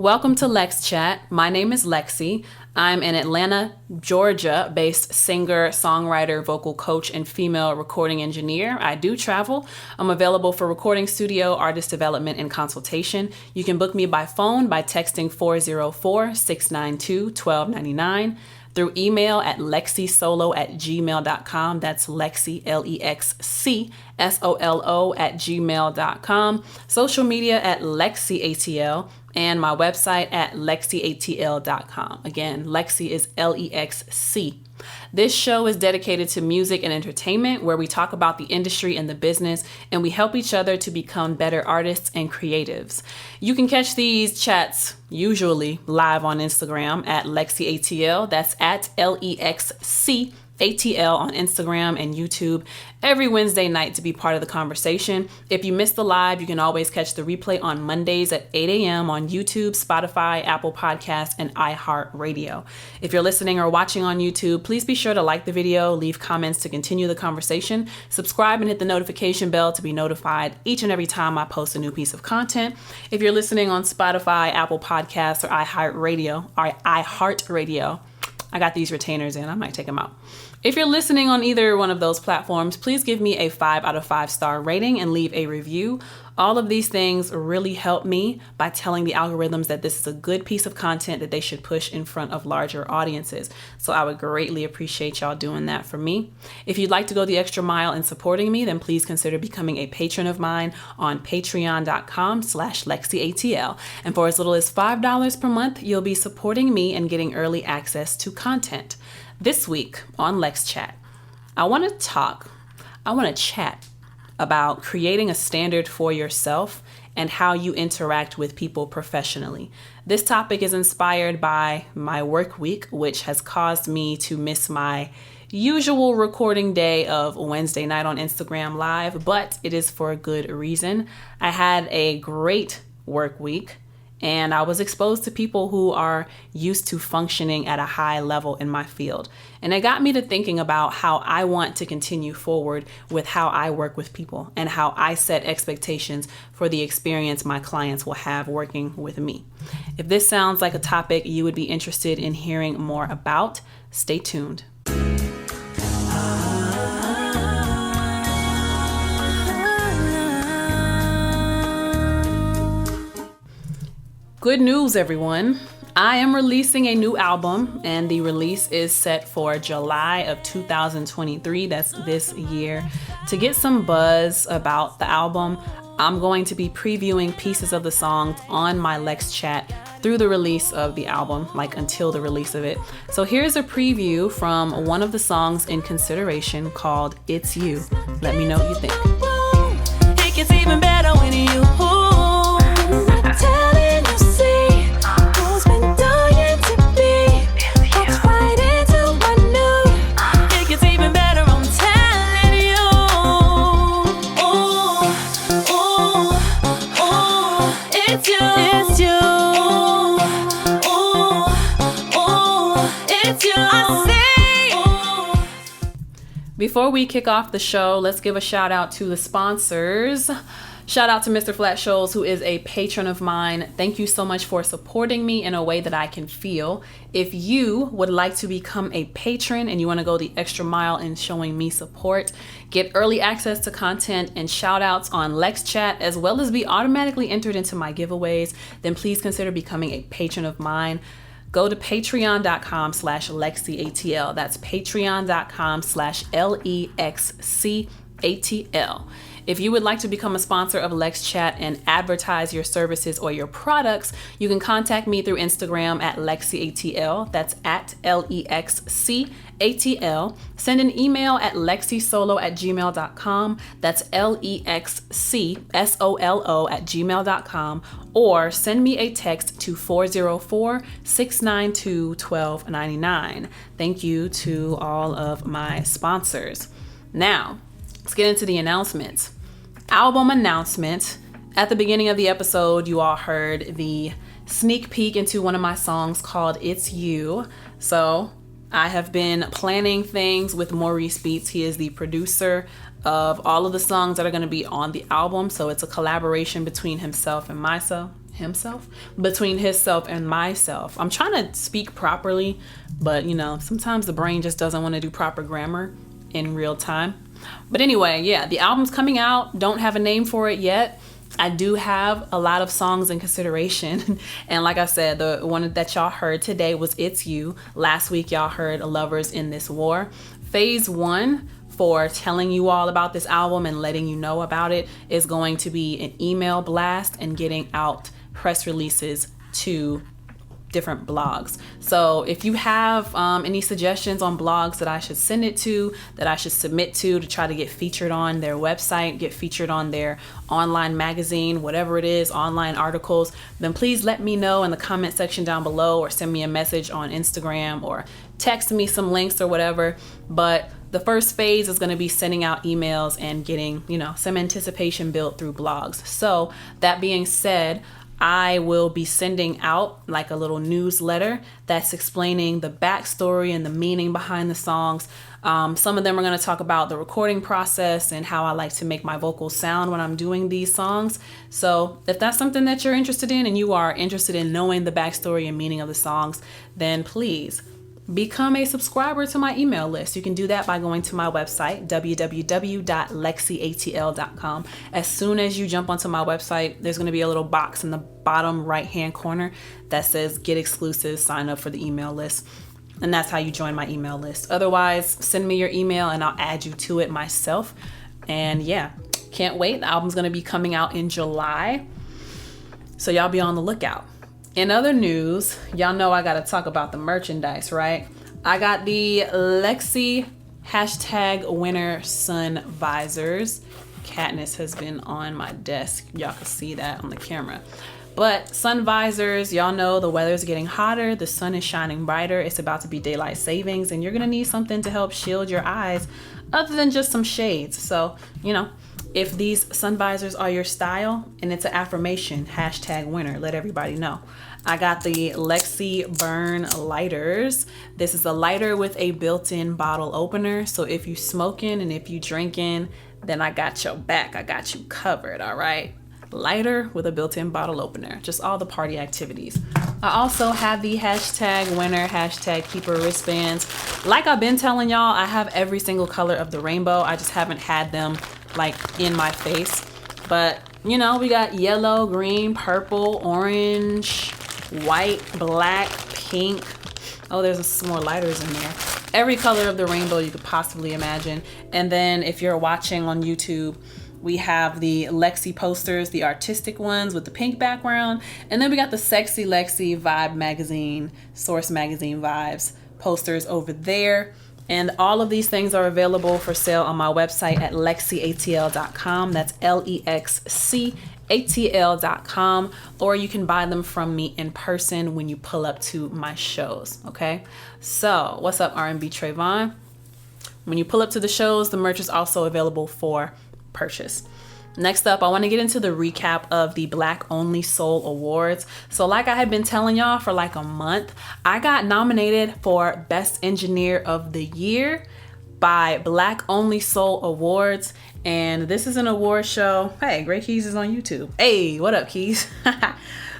Welcome to LexChat. My name is LexC. I'm an Atlanta, Georgia-based singer, songwriter, vocal coach, and female recording engineer. I do travel. I'm available for recording studio, artist development, and consultation. You can book me by phone by texting 404-692-1299, through email at lexcsolo@gmail.com. That's Lexi, LEXCSOLO @gmail.com. Social media at LexCATL. And my website at LexCATL.com. Again, Lexi is LEXC. This show is dedicated to music and entertainment, where we talk about the industry and the business, and we help each other to become better artists and creatives. You can catch these chats usually live on Instagram at LexCATL. That's at LEXCATL on Instagram and YouTube every Wednesday night to be part of the conversation. If you missed the live, you can always catch the replay on Mondays at 8 a.m. on YouTube, Spotify, Apple Podcasts, and iHeartRadio. If you're listening or watching on YouTube, please be sure to like the video, leave comments to continue the conversation, subscribe, and hit the notification bell to be notified each and every time I post a new piece of content. If you're listening on Spotify, Apple Podcasts, or iHeartRadio, I got these retainers in. I might take them out. If you're listening on either one of those platforms, please give me a 5 out of 5 star rating and leave a review. All of these things really help me by telling the algorithms that this is a good piece of content that they should push in front of larger audiences. So I would greatly appreciate y'all doing that for me. If you'd like to go the extra mile in supporting me, then please consider becoming a patron of mine on patreon.com/LexCATL. And for as little as $5 per month, you'll be supporting me and getting early access to content. This week on LexChat, I want to chat about creating a standard for yourself and how you interact with people professionally. This topic is inspired by my work week, which has caused me to miss my usual recording day of Wednesday night on Instagram Live, but it is for a good reason. I had a great work week, and I was exposed to people who are used to functioning at a high level in my field. And it got me to thinking about how I want to continue forward with how I work with people and how I set expectations for the experience my clients will have working with me. If this sounds like a topic you would be interested in hearing more about, stay tuned. Good news, everyone. I am releasing a new album, and the release is set for July of 2023. That's this year. To get some buzz about the album, I'm going to be previewing pieces of the songs on my LexChat through the release of the album, like until the release of it. So here's a preview from one of the songs in consideration called It's You. Let me know what you think. It gets even better when you Before we kick off the show, let's give a shout out to the sponsors. Shout out to Mr. Flat Shoals, who is a patron of mine. Thank you so much for supporting me in a way that I can feel. If you would like to become a patron and you want to go the extra mile in showing me support, get early access to content and shout outs on LexChat, as well as be automatically entered into my giveaways, then please consider becoming a patron of mine. Go to patreon.com/LexCATL. That's patreon.com/LexCATL. If you would like to become a sponsor of LexChat and advertise your services or your products, you can contact me through Instagram at LexCATL. That's at LEXCATL. Send an email at lexisolo@gmail.com. That's LEXCSOLO@gmail.com. Or send me a text to 404-692-1299. Thank you to all of my sponsors. Now, let's get into the announcements. Album announcement. At the beginning of the episode, you all heard the sneak peek into one of my songs called It's You. So I have been planning things with Maurice Beats. He is the producer of all of the songs that are going to be on the album. So it's a collaboration between himself and myself. himself, between himself and myself. I'm trying to speak properly, but you know, sometimes the brain just doesn't want to do proper grammar in real time. But anyway, yeah, the album's coming out. Don't have a name for it yet. I do have a lot of songs in consideration. And like I said, the one that y'all heard today was It's You. Last week, y'all heard Lovers in This War. Phase 1 for telling you all about this album and letting you know about it is going to be an email blast and getting out press releases to different blogs. So if you have any suggestions on blogs that I should send it to, that I should submit to try to get featured on their website, get featured on their online magazine, whatever it is, online articles, then please let me know in the comment section down below, or send me a message on Instagram, or text me some links or whatever. But the first phase is going to be sending out emails and getting, you know, some anticipation built through blogs. So that being said, I will be sending out like a little newsletter that's explaining the backstory and the meaning behind the songs. Some of them are going to talk about the recording process and how I like to make my vocals sound when I'm doing these songs. So if that's something that you're interested in and you are interested in knowing the backstory and meaning of the songs, then please become a subscriber to my email list. You can do that by going to my website, www.LexCATL.com. As soon as you jump onto my website, there's going to be a little box in the bottom right-hand corner that says Get Exclusive, sign up for the email list. And that's how you join my email list. Otherwise, send me your email and I'll add you to it myself. And yeah, can't wait. The album's going to be coming out in July. So y'all be on the lookout. In other news, y'all know I gotta talk about the merchandise, right? I got the LexC #winner sun visors. Katniss has been on my desk. Y'all can see that on the camera. But sun visors, y'all know the weather's getting hotter, the sun is shining brighter, it's about to be daylight savings, and you're gonna need something to help shield your eyes other than just some shades. So, you know, if these sun visors are your style and it's an affirmation, #winner, let everybody know. I got the LexC Burn lighters. This is a lighter with a built-in bottle opener. So if you smoking and if you drinking, then I got your back. I got you covered, all right? Lighter with a built-in bottle opener. Just all the party activities. I also have the #winner, #keeper wristbands. Like I've been telling y'all, I have every single color of the rainbow. I just haven't had them like in my face. But you know, we got yellow, green, purple, orange, white, black, pink. Oh, there's some more lighters in there. Every color of the rainbow you could possibly imagine. And then if you're watching on YouTube, we have the LexC posters, the artistic ones with the pink background. And then we got the sexy LexC Vibe magazine, Source magazine vibes posters over there. And all of these things are available for sale on my website at LexCATL.com. That's LEXCATL.com. Or you can buy them from me in person when you pull up to my shows, okay? So, what's up, R&B Trayvon? When you pull up to the shows, the merch is also available for purchase. Next up, I want to get into the recap of the Black Only Soul Awards. So like I had been telling y'all for like a month, I got nominated for Best Engineer of the Year by Black Only Soul Awards. And this is an award show. Hey, Gray Keys is on YouTube. Hey, what up, Keys?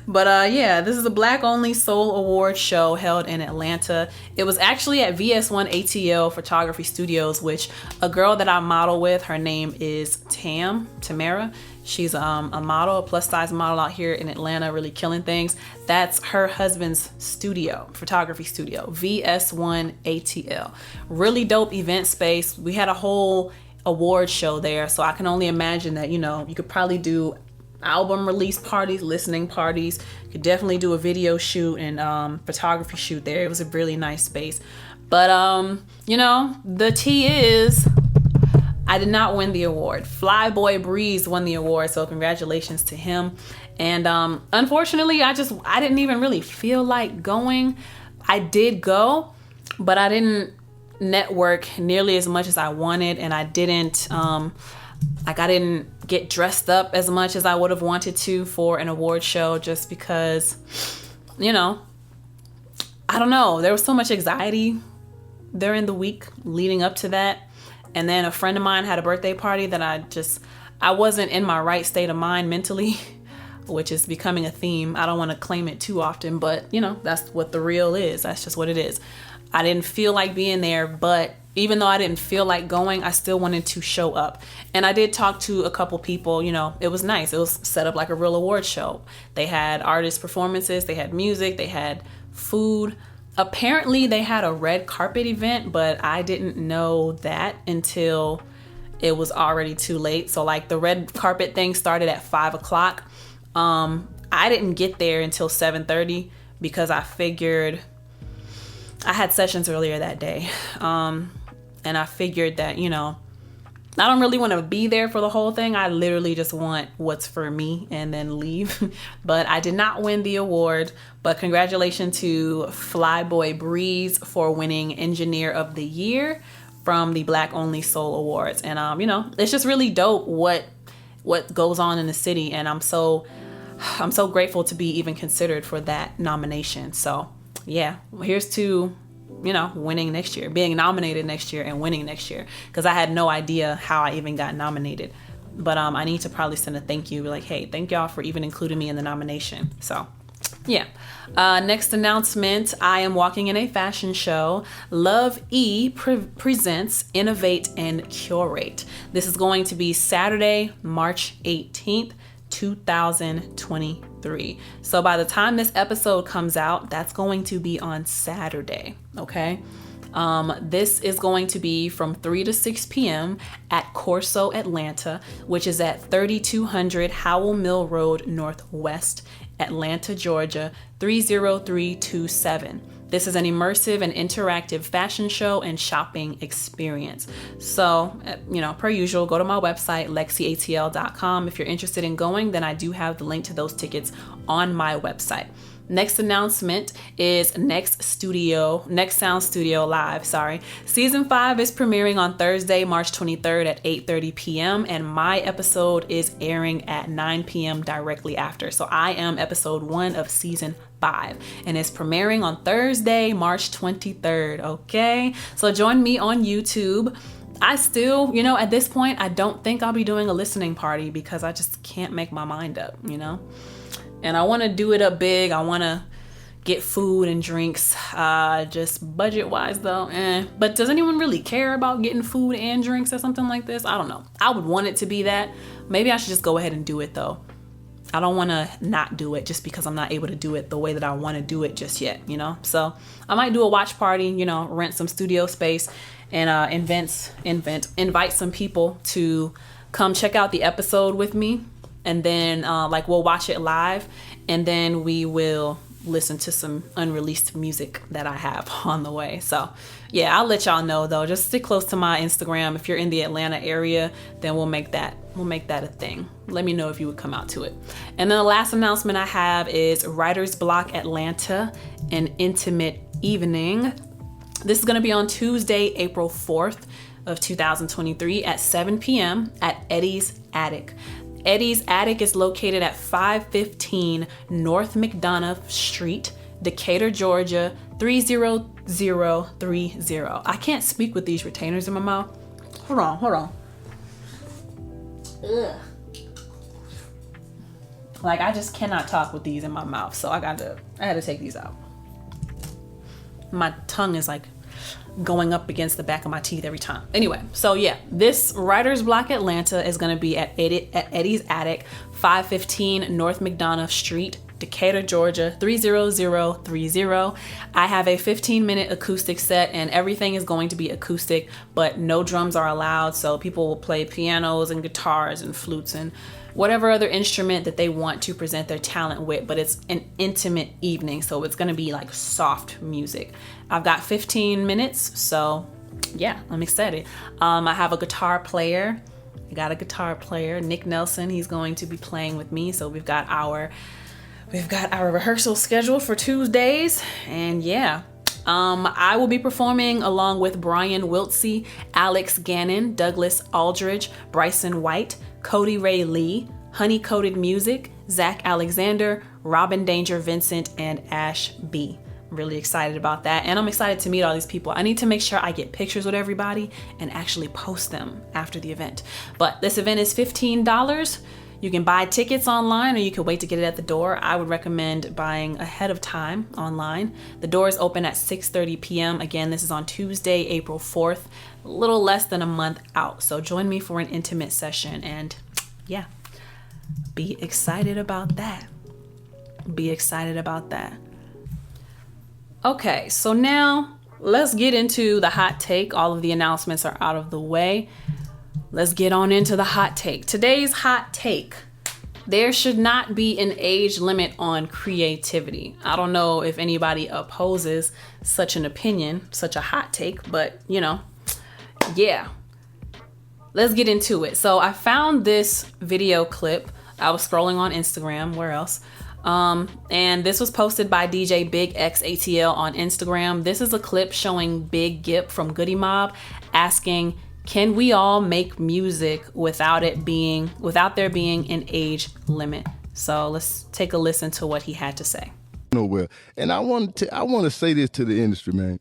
But yeah, this is a Black Only Soul Award show held in Atlanta. It was actually at VS1 ATL Photography Studios, which a girl that I model with, her name is Tamara. She's a model, a plus size model out here in Atlanta, really killing things. That's her husband's studio, photography studio, VS1 ATL. Really dope event space. We had a whole award show there, so I can only imagine that, you know, you could probably do album release parties, listening parties. You could definitely do a video shoot and photography shoot there. It was a really nice space. But you know, the tea is I did not win the award. Flyboy Breeze won the award, so congratulations to him. And unfortunately, I didn't even really feel like going. I did go, but I didn't network nearly as much as I wanted, and I didn't I didn't get dressed up as much as I would have wanted to for an award show, just because, you know, I don't know. There was so much anxiety during the week leading up to that. And then a friend of mine had a birthday party that I wasn't in my right state of mind mentally which is becoming a theme. I don't want to claim it too often, but you know, that's what the real is. That's just what it is. I didn't feel like being there, but even though I didn't feel like going, I still wanted to show up. And I did talk to a couple people, you know, it was nice. It was set up like a real award show. They had artist performances, they had music, they had food. Apparently they had a red carpet event, but I didn't know that until it was already too late. So like the red carpet thing started at 5 o'clock. I didn't get there until 7:30 because I figured I had sessions earlier that day. And I figured that, you know, I don't really want to be there for the whole thing. I literally just want what's for me and then leave. But I did not win the award. But congratulations to Flyboy Breeze for winning Engineer of the Year from the Black Only Soul Awards. And, you know, it's just really dope what goes on in the city. And I'm so grateful to be even considered for that nomination. So yeah, here's to, you know, winning next year, being nominated next year and winning next year, because I had no idea how I even got nominated. But I need to probably send a thank you, like, hey, thank y'all for even including me in the nomination. So yeah. Next announcement, I am walking in a fashion show. Love E presents Innovate and Curate. This is going to be Saturday, March 18th, 2023. So by the time this episode comes out, that's going to be on Saturday. Okay. This is going to be from 3 to 6 p.m. at Corso Atlanta, which is at 3200 Howell Mill Road Northwest, Atlanta, Georgia, 30327. This is an immersive and interactive fashion show and shopping experience. So, you know, per usual, go to my website, LexCATL.com. If you're interested in going, then I do have the link to those tickets on my website. Next announcement is Next Sound Studio Live, Season 5 is premiering on Thursday, March 23rd at 8:30 p.m. and my episode is airing at 9 p.m. directly after. So I am episode 1 of season 5 and it's premiering on Thursday, March 23rd, okay? So join me on YouTube. I still, you know, at this point, I don't think I'll be doing a listening party because I just can't make my mind up, you know? And I want to do it up big. I want to get food and drinks, just budget-wise though. But does anyone really care about getting food and drinks or something like this? I don't know. I would want it to be that. Maybe I should just go ahead and do it though. I don't want to not do it just because I'm not able to do it the way that I want to do it just yet, you know? So I might do a watch party, you know, rent some studio space and invite some people to come check out the episode with me. And then like we'll watch it live and then we will listen to some unreleased music that I have on the way. So yeah, I'll let y'all know though. Just stick close to my Instagram. If you're in the Atlanta area, then we'll make that a thing. Let me know if you would come out to it. And then the last announcement I have is Writer's Block Atlanta, an intimate evening. This is going to be on Tuesday, April 4th of 2023 at 7 p.m. at Eddie's Attic. Eddie's Attic is located at 515 North McDonough Street, Decatur, Georgia, 30030. I can't speak with these retainers in my mouth. Hold on. Ugh. Like I just cannot talk with these in my mouth, so I had to take these out. My tongue is like going up against the back of my teeth every time. Anyway, so yeah, this Writer's Block Atlanta is going to be at Eddie's Attic, 515 North McDonough Street, Decatur, Georgia, 30030. I have a 15-minute acoustic set and everything is going to be acoustic, but no drums are allowed. So people will play pianos and guitars and flutes and whatever other instrument that they want to present their talent with, but it's an intimate evening. So it's going to be like soft music. I've got 15 minutes. So yeah, I'm excited. I have a guitar player. I got a guitar player, Nick Nelson. He's going to be playing with me. So we've got our rehearsal scheduled for Tuesdays, and yeah, I will be performing along with Brian Wiltsey, Alex Gannon, Douglas Aldridge, Bryson White, Cody Ray Lee, Honey Coated Music, Zach Alexander, Robin Danger Vincent, and Ash B. I'm really excited about that, and I'm excited to meet all these people. I need to make sure I get pictures with everybody and actually post them after the event. But this event is $15. You can buy tickets online, or you can wait to get it at the door. I would recommend buying ahead of time online. The doors open at 6:30 p.m. Again, this is on Tuesday, April 4th, a little less than a month out. So join me for an intimate session, and yeah, be excited about that. Be excited about that. Okay, so now let's get into the hot take. All of the announcements are out of the way. Let's get on into the hot take. Today's hot take: there should not be an age limit on creativity. I don't know if anybody opposes such an opinion, such a hot take, but yeah. Let's get into it. So I found this video clip. I was scrolling on Instagram, where else? And this was posted by DJ Big X ATL on Instagram. This is a clip showing Big Gipp from Goodie Mob asking, can we all make music without there being an age limit? So let's take a listen to what he had to say. Nowhere. And I want to say this to the industry, man.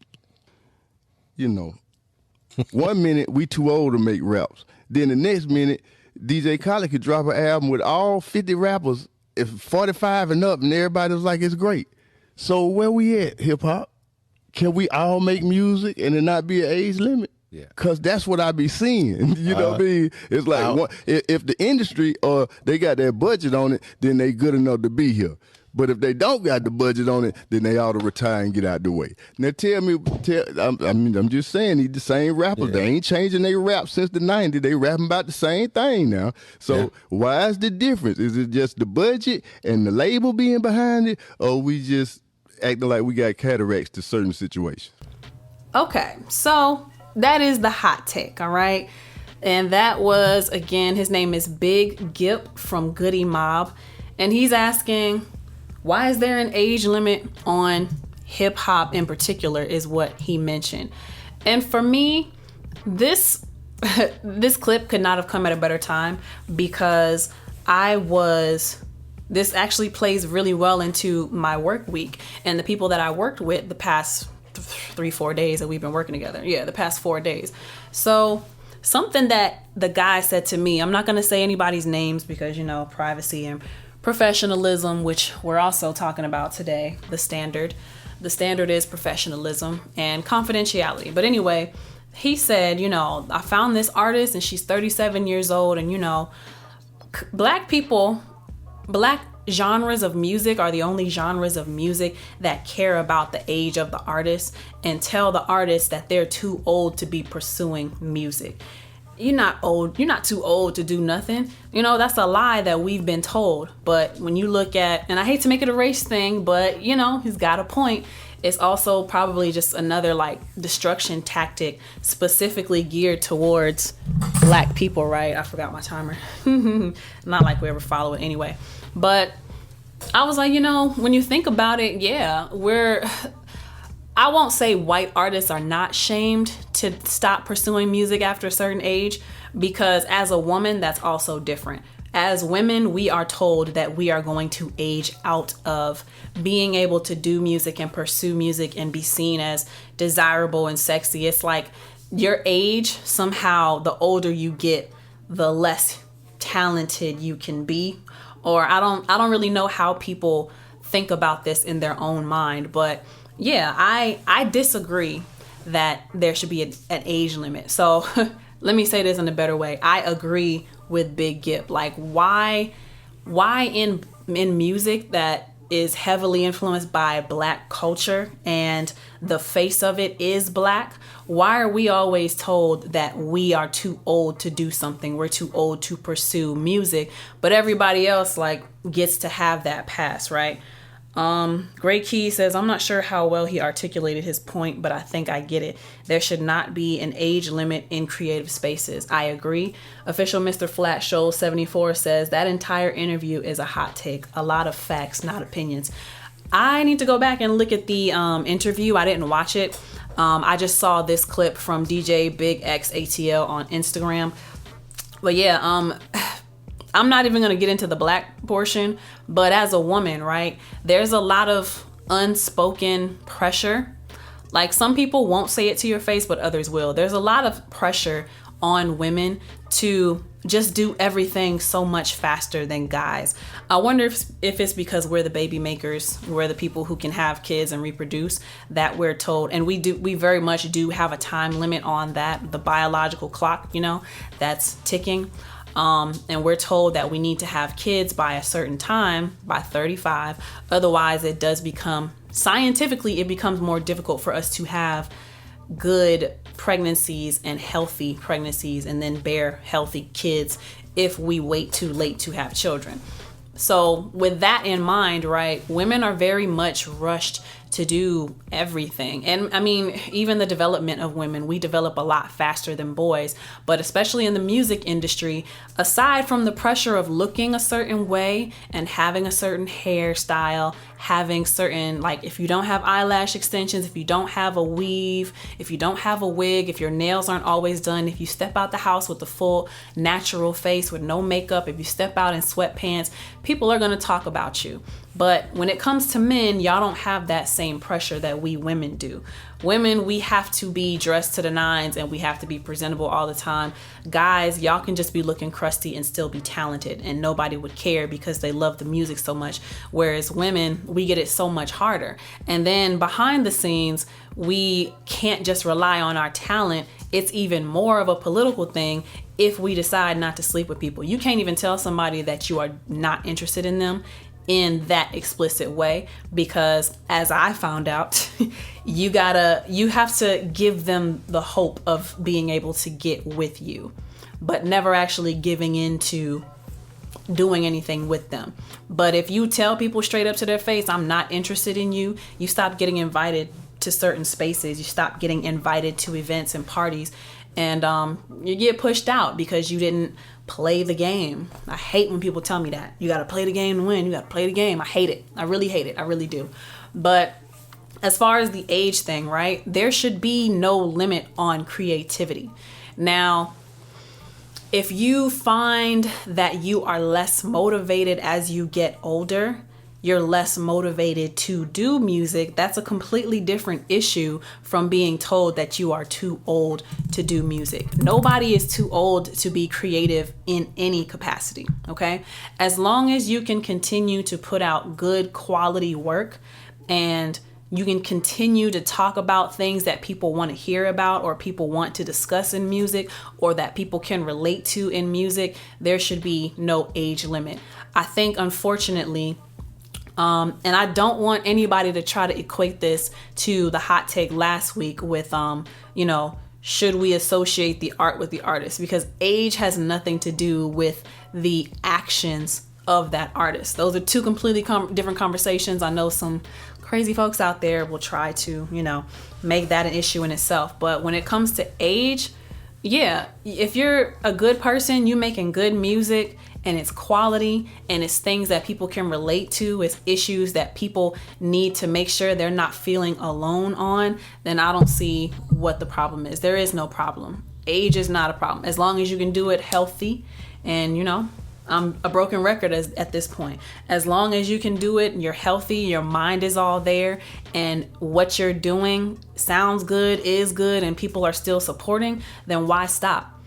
One minute we too old to make raps. Then the next minute, DJ Khaled could drop an album with all 50 rappers, if 45 and up, and everybody was like, it's great. So where we at, hip hop? Can we all make music and it not be an age limit? Yeah. Cause that's what I be seeing. You know what I mean? It's like if the industry they got their budget on it, then they good enough to be here. But if they don't got the budget on it, then they ought to retire and get out the way. Now I'm just saying, the same rappers, they ain't changing their rap since the 90s. They rapping about the same thing now. So why is the difference? Is it just the budget and the label being behind it, or we just acting like we got cataracts to certain situations? Okay, so that is the hot take, all right? And that was, again, his name is Big Gipp from Goodie Mob. And he's asking, why is there an age limit on hip hop in particular, is what he mentioned. And for me, this clip could not have come at a better time, because this actually plays really well into my work week and the people that I worked with the past 3-4 days that we've been working together. Yeah, the past 4 days. So something that the guy said to me, I'm not going to say anybody's names because, privacy and professionalism, which we're also talking about today. The standard is professionalism and confidentiality. But anyway, he said, I found this artist and she's 37 years old, and black genres of music are the only genres of music that care about the age of the artist and tell the artist that they're too old to be pursuing music. You're not old. You're not too old to do nothing. That's a lie that we've been told. But when you look at, and I hate to make it a race thing, but he's got a point. It's also probably just another destruction tactic specifically geared towards black people, right? I forgot my timer. Not like we ever follow it anyway. But I was like, when you think about it, I won't say white artists are not shamed to stop pursuing music after a certain age, because as a woman, that's also different. As women, we are told that we are going to age out of being able to do music and pursue music and be seen as desirable and sexy. It's like your age, somehow the older you get, the less talented you can be. Or I don't really know how people think about this in their own mind, but yeah, I disagree that there should be an age limit. So let me say this in a better way. I agree with Big Gipp. Why in music that is heavily influenced by black culture and the face of it is black, why are we always told that we are too old to do something? We're too old to pursue music, but everybody else gets to have that pass, right? Great Key says, I'm not sure how well he articulated his point, but I think I get it. There should not be an age limit in creative spaces. I agree. Official Mr. Flat Show 74 says that entire interview is a hot take. A lot of facts, not opinions. I need to go back and look at the interview. I didn't watch it. I just saw this clip from DJ Big X ATL on Instagram. But yeah, I'm not even going to get into the black portion, but as a woman, right, there's a lot of unspoken pressure. Some people won't say it to your face, but others will. There's a lot of pressure on women to just do everything so much faster than guys. I wonder if it's because we're the baby makers, we're the people who can have kids and reproduce, that we're told, and we very much do have a time limit on that, the biological clock, that's ticking. And we're told that we need to have kids by a certain time, by 35. Otherwise, it does become, scientifically, it becomes more difficult for us to have good pregnancies and healthy pregnancies and then bear healthy kids if we wait too late to have children. So with that in mind, right, women are very much rushed to do everything. And I mean, even the development of women, we develop a lot faster than boys, but especially in the music industry, aside from the pressure of looking a certain way and having a certain hairstyle, having certain, like if you don't have eyelash extensions, if you don't have a weave, if you don't have a wig, if your nails aren't always done, if you step out the house with a full natural face with no makeup, if you step out in sweatpants, people are going to talk about you. But when it comes to men, y'all don't have that same pressure that we women do. Women, we have to be dressed to the nines and we have to be presentable all the time. Guys, y'all can just be looking crusty and still be talented and nobody would care because they love the music so much. Whereas women, we get it so much harder. And then behind the scenes, we can't just rely on our talent. It's even more of a political thing if we decide not to sleep with people. You can't even tell somebody that you are not interested in them in that explicit way, because as I found out, you have to give them the hope of being able to get with you, but never actually giving into doing anything with them. But if you tell people straight up to their face, I'm not interested in you, you stop getting invited to certain spaces, you stop getting invited to events and parties, and you get pushed out because you didn't play the game. I hate when people tell me that. You got to play the game to win. You got to play the game. I hate it. I really hate it. I really do. But as far as the age thing, right? There should be no limit on creativity. Now, if you find that you are less motivated as you get older, you're less motivated to do music, that's a completely different issue from being told that you are too old to do music. Nobody is too old to be creative in any capacity, okay? As long as you can continue to put out good quality work and you can continue to talk about things that people want to hear about or people want to discuss in music or that people can relate to in music, there should be no age limit. I think, unfortunately, and I don't want anybody to try to equate this to the hot take last week with, should we associate the art with the artist? Because age has nothing to do with the actions of that artist. Those are two completely different conversations. I know some crazy folks out there will try to, make that an issue in itself. But when it comes to age, yeah, if you're a good person, you making good music, and it's quality and it's things that people can relate to, it's issues that people need to make sure they're not feeling alone on, then I don't see what the problem is. There is no problem. Age is not a problem. As long as you can do it healthy, and I'm a broken record at this point. As long as you can do it, you're healthy, your mind is all there, and what you're doing sounds good, is good, and people are still supporting, then why stop?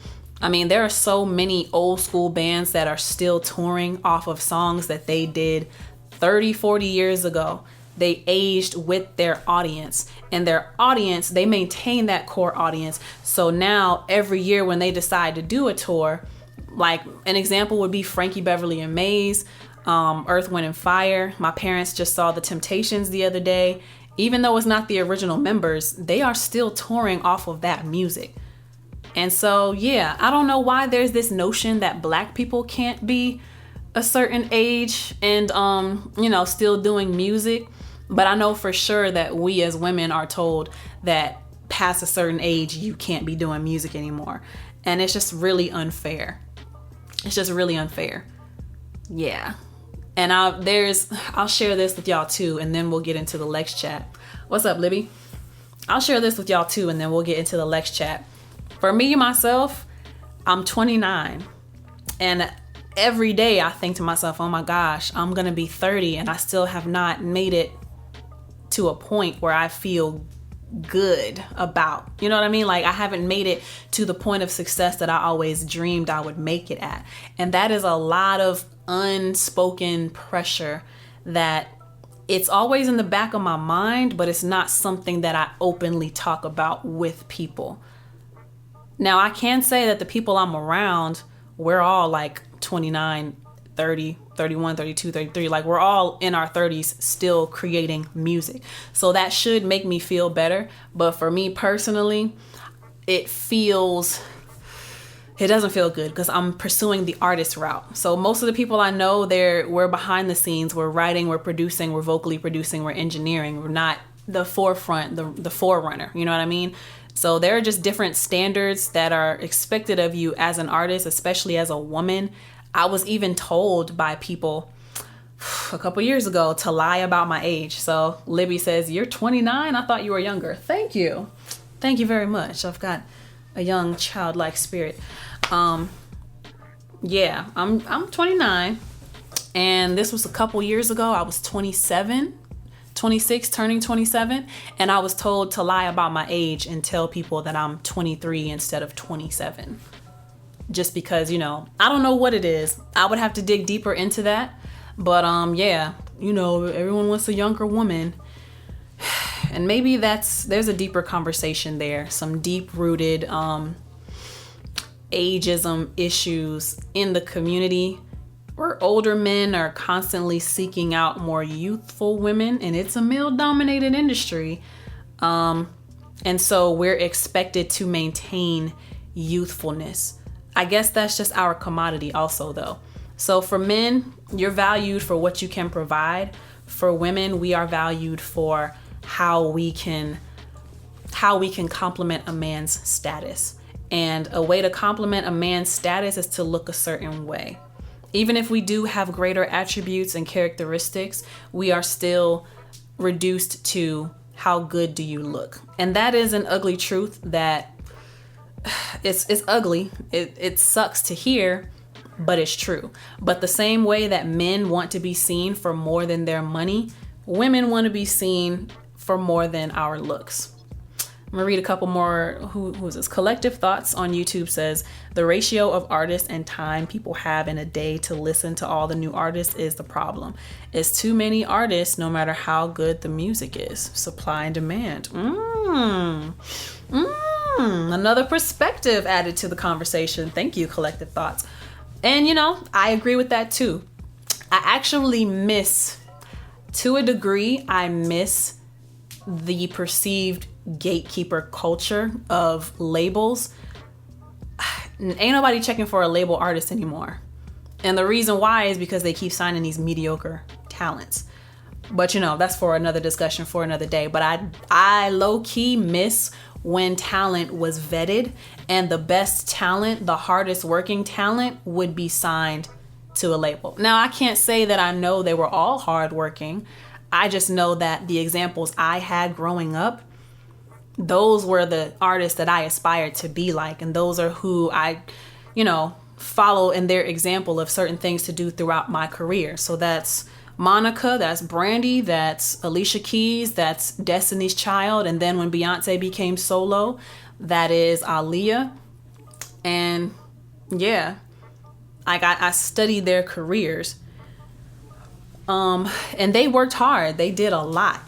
I mean, there are so many old school bands that are still touring off of songs that they did 30, 40 years ago. They aged with their audience, and their audience, they maintain that core audience. So now every year when they decide to do a tour, like an example would be Frankie Beverly and Maze, Earth, Wind and Fire. My parents just saw the Temptations the other day. Even though it's not the original members, they are still touring off of that music. And so, yeah, I don't know why there's this notion that Black people can't be a certain age and, still doing music. But I know for sure that we as women are told that past a certain age, you can't be doing music anymore. And it's just really unfair. It's just really unfair. Yeah. And I'll share this with y'all too, and then we'll get into the LexChat. What's up, Libby? I'll share this with y'all too, and then we'll get into the LexChat. For me, myself, I'm 29, and every day I think to myself, oh my gosh, I'm going to be 30 and I still have not made it to a point where I feel good about. You know what I mean? Like, I haven't made it to the point of success that I always dreamed I would make it at. And that is a lot of unspoken pressure that it's always in the back of my mind, but it's not something that I openly talk about with people. Now, I can say that the people I'm around, we're all like 29, 30, 31, 32, 33. Like, we're all in our 30s still creating music. So that should make me feel better. But for me personally, it doesn't feel good because I'm pursuing the artist route. So most of the people I know, we're behind the scenes. We're writing, we're producing, we're vocally producing, we're engineering. We're not the forefront, the forerunner. You know what I mean? So there are just different standards that are expected of you as an artist, especially as a woman. I was even told by people a couple years ago to lie about my age. So Libby says, "You're 29? I thought you were younger." Thank you. Thank you very much. I've got a young childlike spirit. Yeah, I'm 29, and this was a couple years ago. I was 27, 26, turning 27, and I was told to lie about my age and tell people that I'm 23 instead of 27. Just because, I don't know what it is. I would have to dig deeper into that. But yeah, everyone wants a younger woman. And maybe there's a deeper conversation there. Some deep-rooted ageism issues in the community where older men are constantly seeking out more youthful women, and it's a male-dominated industry. And so we're expected to maintain youthfulness. I guess that's just our commodity also, though. So for men, you're valued for what you can provide. For women, we are valued for how we can complement a man's status. And a way to complement a man's status is to look a certain way. Even if we do have greater attributes and characteristics, we are still reduced to how good do you look. And that is an ugly truth that it's ugly. It sucks to hear, but it's true. But the same way that men want to be seen for more than their money, women want to be seen for more than our looks. I'm gonna read a couple more. Who is this? Collective Thoughts on YouTube says, "The ratio of artists and time people have in a day to listen to all the new artists is the problem. It's too many artists no matter how good the music is. Supply and demand." Another perspective added to the conversation. Thank you, Collective Thoughts. And I agree with that too. I actually miss, to a degree, the perceived gatekeeper culture of labels. Ain't nobody checking for a label artist anymore. And the reason why is because they keep signing these mediocre talents. But that's for another discussion for another day. But I low-key miss when talent was vetted, and the best talent, the hardest working talent, would be signed to a label. Now, I can't say that I know they were all hardworking. I just know that the examples I had growing up, those were the artists that I aspired to be like. And those are who I, follow in their example of certain things to do throughout my career. So that's Monica, that's Brandy, that's Alicia Keys, that's Destiny's Child. And then when Beyonce became solo, that is Aaliyah. And yeah, I studied their careers. And they worked hard. They did a lot.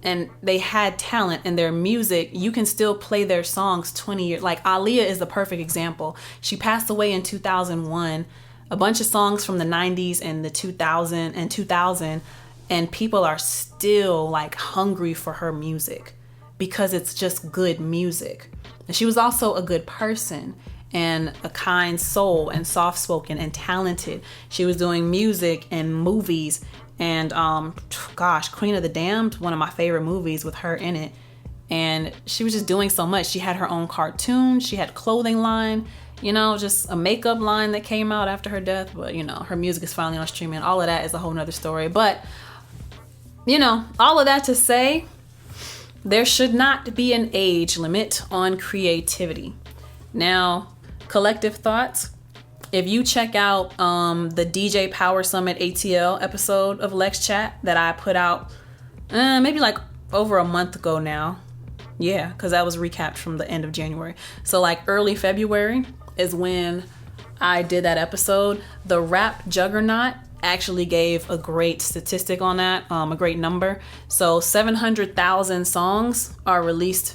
And they had talent, and their music, you can still play their songs 20 years. Like Aaliyah is the perfect example. She passed away in 2001. A bunch of songs from the 90s and the 2000, and people are still like hungry for her music because it's just good music. And she was also a good person and a kind soul and soft-spoken and talented. She was doing music and movies and Queen of the Damned, one of my favorite movies with her in it. And she was just doing so much. She had her own cartoon. She had a clothing line, just a makeup line that came out after her death. But, her music is finally on streaming. All of that is a whole nother story. But, all of that to say, there should not be an age limit on creativity. Now, Collective Thoughts, if you check out the DJ Power Summit ATL episode of LexChat that I put out maybe like over a month ago now, Yeah, because that was recapped from the end of January. So like early February is when I did that episode. The rap juggernaut actually gave a great statistic on that, a great number. So 700,000 songs are released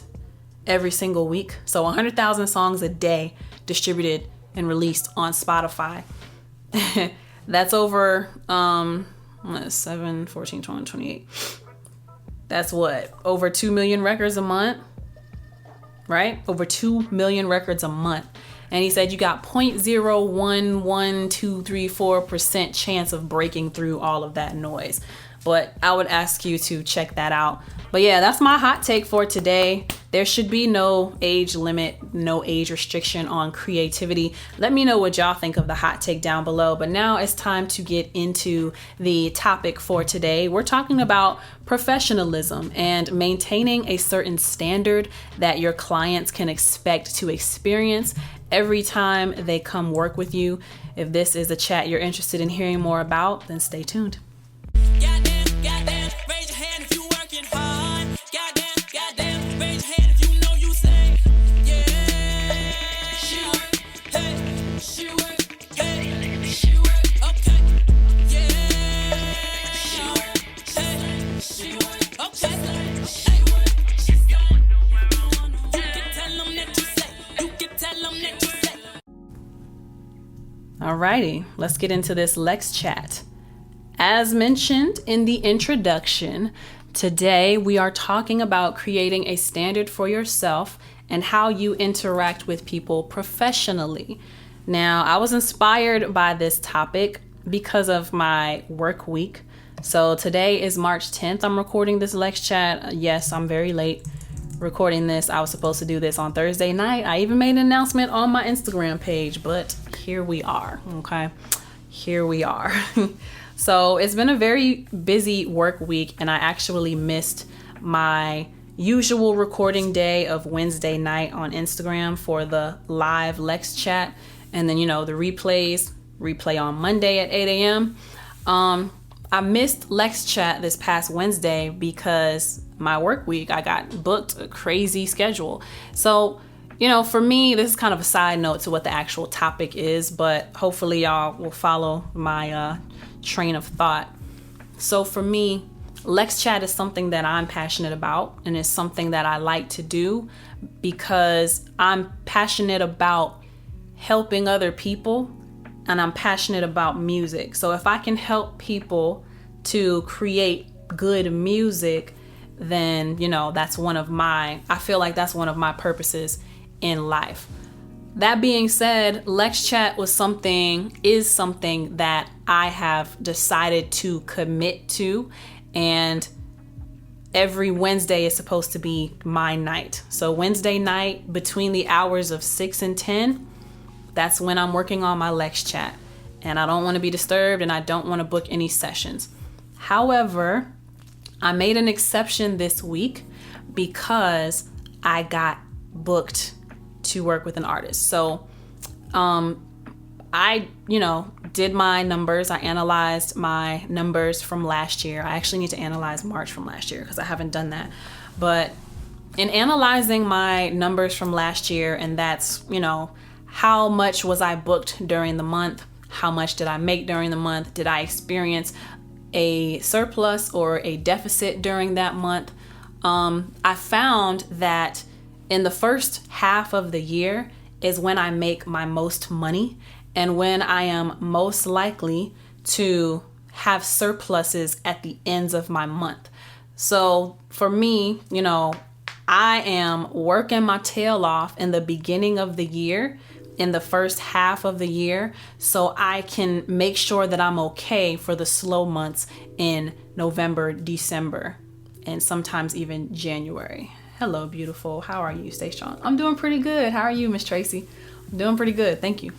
every single week. So 100,000 songs a day distributed and released on Spotify. That's over 7, 14, 20, 28. That's what? Over 2 million records a month, right? Over 2 million records a month. And he said you got 0.011234% chance of breaking through all of that noise. But I would ask you to check that out. But yeah, that's my hot take for today. There should be no age limit, no age restriction on creativity. Let me know what y'all think of the hot take down below. But now it's time to get into the topic for today. We're talking about professionalism and maintaining a certain standard that your clients can expect to experience every time they come work with you. If this is a chat you're interested in hearing more about, then stay tuned. Goddamn, raise your hand if you working hard. Goddamn, raise your hand if you know you say, yeah. She work, hey, she work, hey, she work, okay, yeah. She work, hey, she work, okay, hey, she's done. You can tell them that you say, you can tell them that you say. Alrighty, let's get into this LexChat. As mentioned in the introduction, today we are talking about creating a standard for yourself and how you interact with people professionally. Now, I was inspired by this topic because of my work week. So today is March 10th. I'm recording this LexChat. Yes, I'm very late recording this. I was supposed to do this on Thursday night. I even made an announcement on my Instagram page, but here we are, okay? Here we are. So it's been a very busy work week, and I actually missed my usual recording day of Wednesday night on Instagram for the live LexChat, and then, you know, the replay on Monday at 8 a.m. I missed LexChat this past Wednesday because my work week, I got booked a crazy schedule. So, you know, for me, this is kind of a side note to what the actual topic is, but hopefully y'all will follow my train of thought. So for me, LexChat is something that I'm passionate about, and it's something that I like to do because I'm passionate about helping other people, and I'm passionate about music. So if I can help people to create good music, then, you know, I feel like that's one of my purposes in life. That being said, LexChat is something that I have decided to commit to, and every Wednesday is supposed to be my night. So Wednesday night between the hours of 6 and 10, that's when I'm working on my LexChat, and I don't want to be disturbed, and I don't want to book any sessions. However, I made an exception this week because I got booked to work with an artist. So I did my numbers. I analyzed my numbers from last year. I actually need to analyze March from last year because I haven't done that. But in analyzing my numbers from last year, and that's, you know, how much was I booked during the month? How much did I make during the month? Did I experience a surplus or a deficit during that month? I found that in the first half of the year is when I make my most money and when I am most likely to have surpluses at the ends of my month. So for me, you know, I am working my tail off in the beginning of the year, in the first half of the year, so I can make sure that I'm okay for the slow months in November, December, and sometimes even January. Hello, beautiful. How are you? Stay strong. I'm doing pretty good. How are you, Miss Tracy? I'm doing pretty good. Thank you.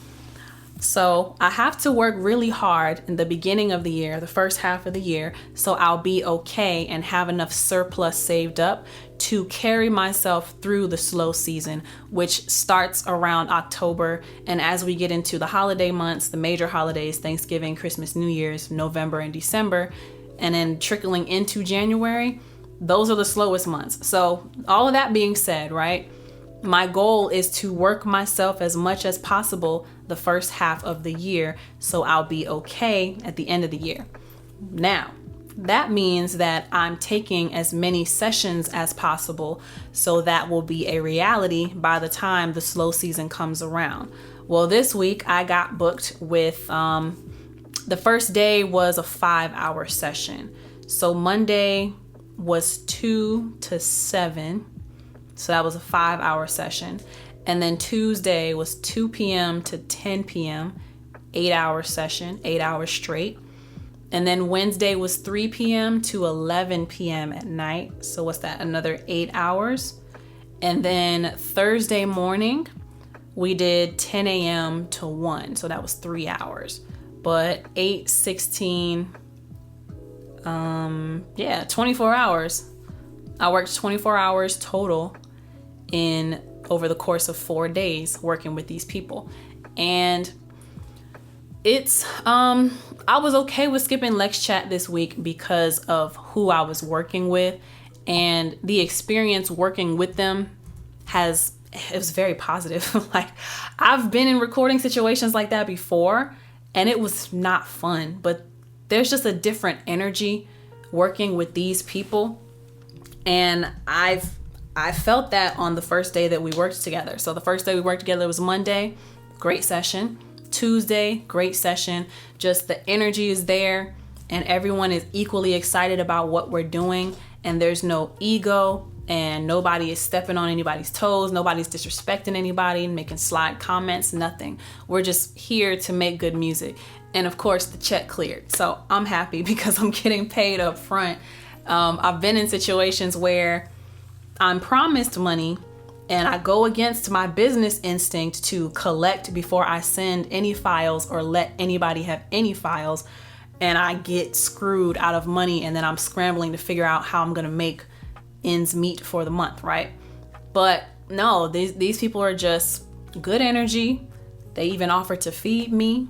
So I have to work really hard in the beginning of the year, the first half of the year, so I'll be okay and have enough surplus saved up to carry myself through the slow season, which starts around October. And as we get into the holiday months, the major holidays, Thanksgiving, Christmas, New Year's, November and December, and then trickling into January, those are the slowest months. So all of that being said, right? My goal is to work myself as much as possible the first half of the year, so I'll be okay at the end of the year. Now, that means that I'm taking as many sessions as possible, so that will be a reality by the time the slow season comes around. Well, this week I got booked with, the first day was a 5-hour session. So Monday was 2 to 7. So that was a 5-hour session. And then Tuesday was 2 p.m. to 10 p.m., 8-hour session, 8 hours straight. And then Wednesday was 3 p.m. to 11 p.m. at night. So what's that? Another 8 hours. And then Thursday morning, we did 10 a.m. to 1. So that was 3 hours. But 8, 16, 24 hours. I worked 24 hours total over the course of 4 days working with these people. And it's, I was okay with skipping LexChat this week because of who I was working with, and the experience working with them it was very positive. Like, I've been in recording situations like that before, and it was not fun, but there's just a different energy working with these people. And I felt that on the first day that we worked together. So the first day we worked together was Monday, great session. Tuesday, great session. Just the energy is there, and everyone is equally excited about what we're doing, and there's no ego, and nobody is stepping on anybody's toes. Nobody's disrespecting anybody, making slide comments, nothing. We're just here to make good music. And of course, the check cleared. So I'm happy because I'm getting paid up front. I've been in situations where I'm promised money and I go against my business instinct to collect before I send any files or let anybody have any files, and I get screwed out of money, and then I'm scrambling to figure out how I'm gonna make ends meet for the month, right? But no, these people are just good energy. They even offer to feed me,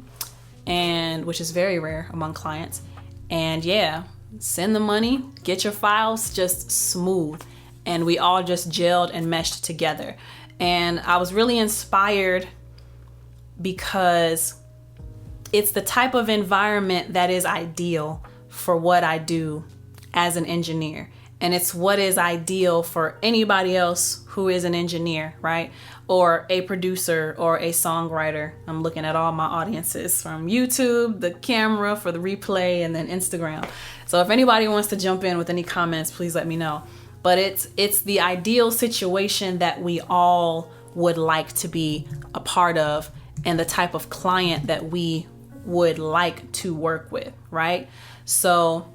and which is very rare among clients. And yeah, send the money, get your files, just smooth. And we all just gelled and meshed together. And I was really inspired because it's the type of environment that is ideal for what I do as an engineer. And it's what is ideal for anybody else who is an engineer, right? Or a producer or a songwriter. I'm looking at all my audiences from YouTube, the camera for the replay, and then Instagram. So if anybody wants to jump in with any comments, please let me know. But it's the ideal situation that we all would like to be a part of, and the type of client that we would like to work with, right? So,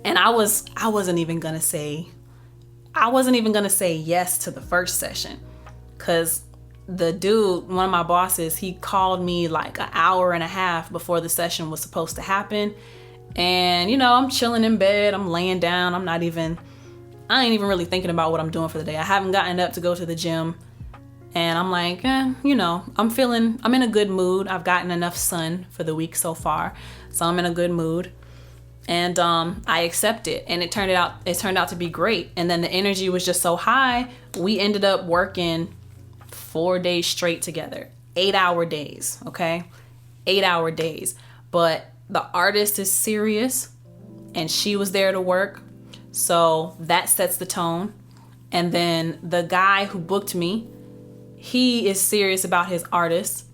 and I wasn't even gonna say yes to the first session, because the dude, one of my bosses, he called me like an hour and a half before the session was supposed to happen. And I'm chilling in bed, I'm laying down, I ain't even really thinking about what I'm doing for the day. I haven't gotten up to go to the gym. And I'm like, I'm in a good mood. I've gotten enough sun for the week so far. So I'm in a good mood. And I accept it. And it turned out to be great. And then the energy was just so high. We ended up working 4 days straight together. 8-hour days, okay? 8-hour days. But the artist is serious, and she was there to work. So that sets the tone. And then the guy who booked me, he is serious about his artist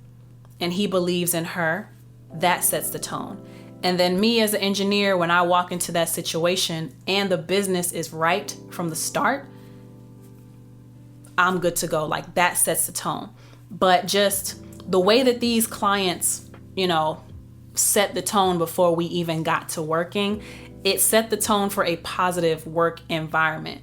and he believes in her. That sets the tone. And then me as an engineer, when I walk into that situation and the business is right from the start, I'm good to go. Like, that sets the tone. But just the way that these clients, set the tone before we even got to working, it set the tone for a positive work environment.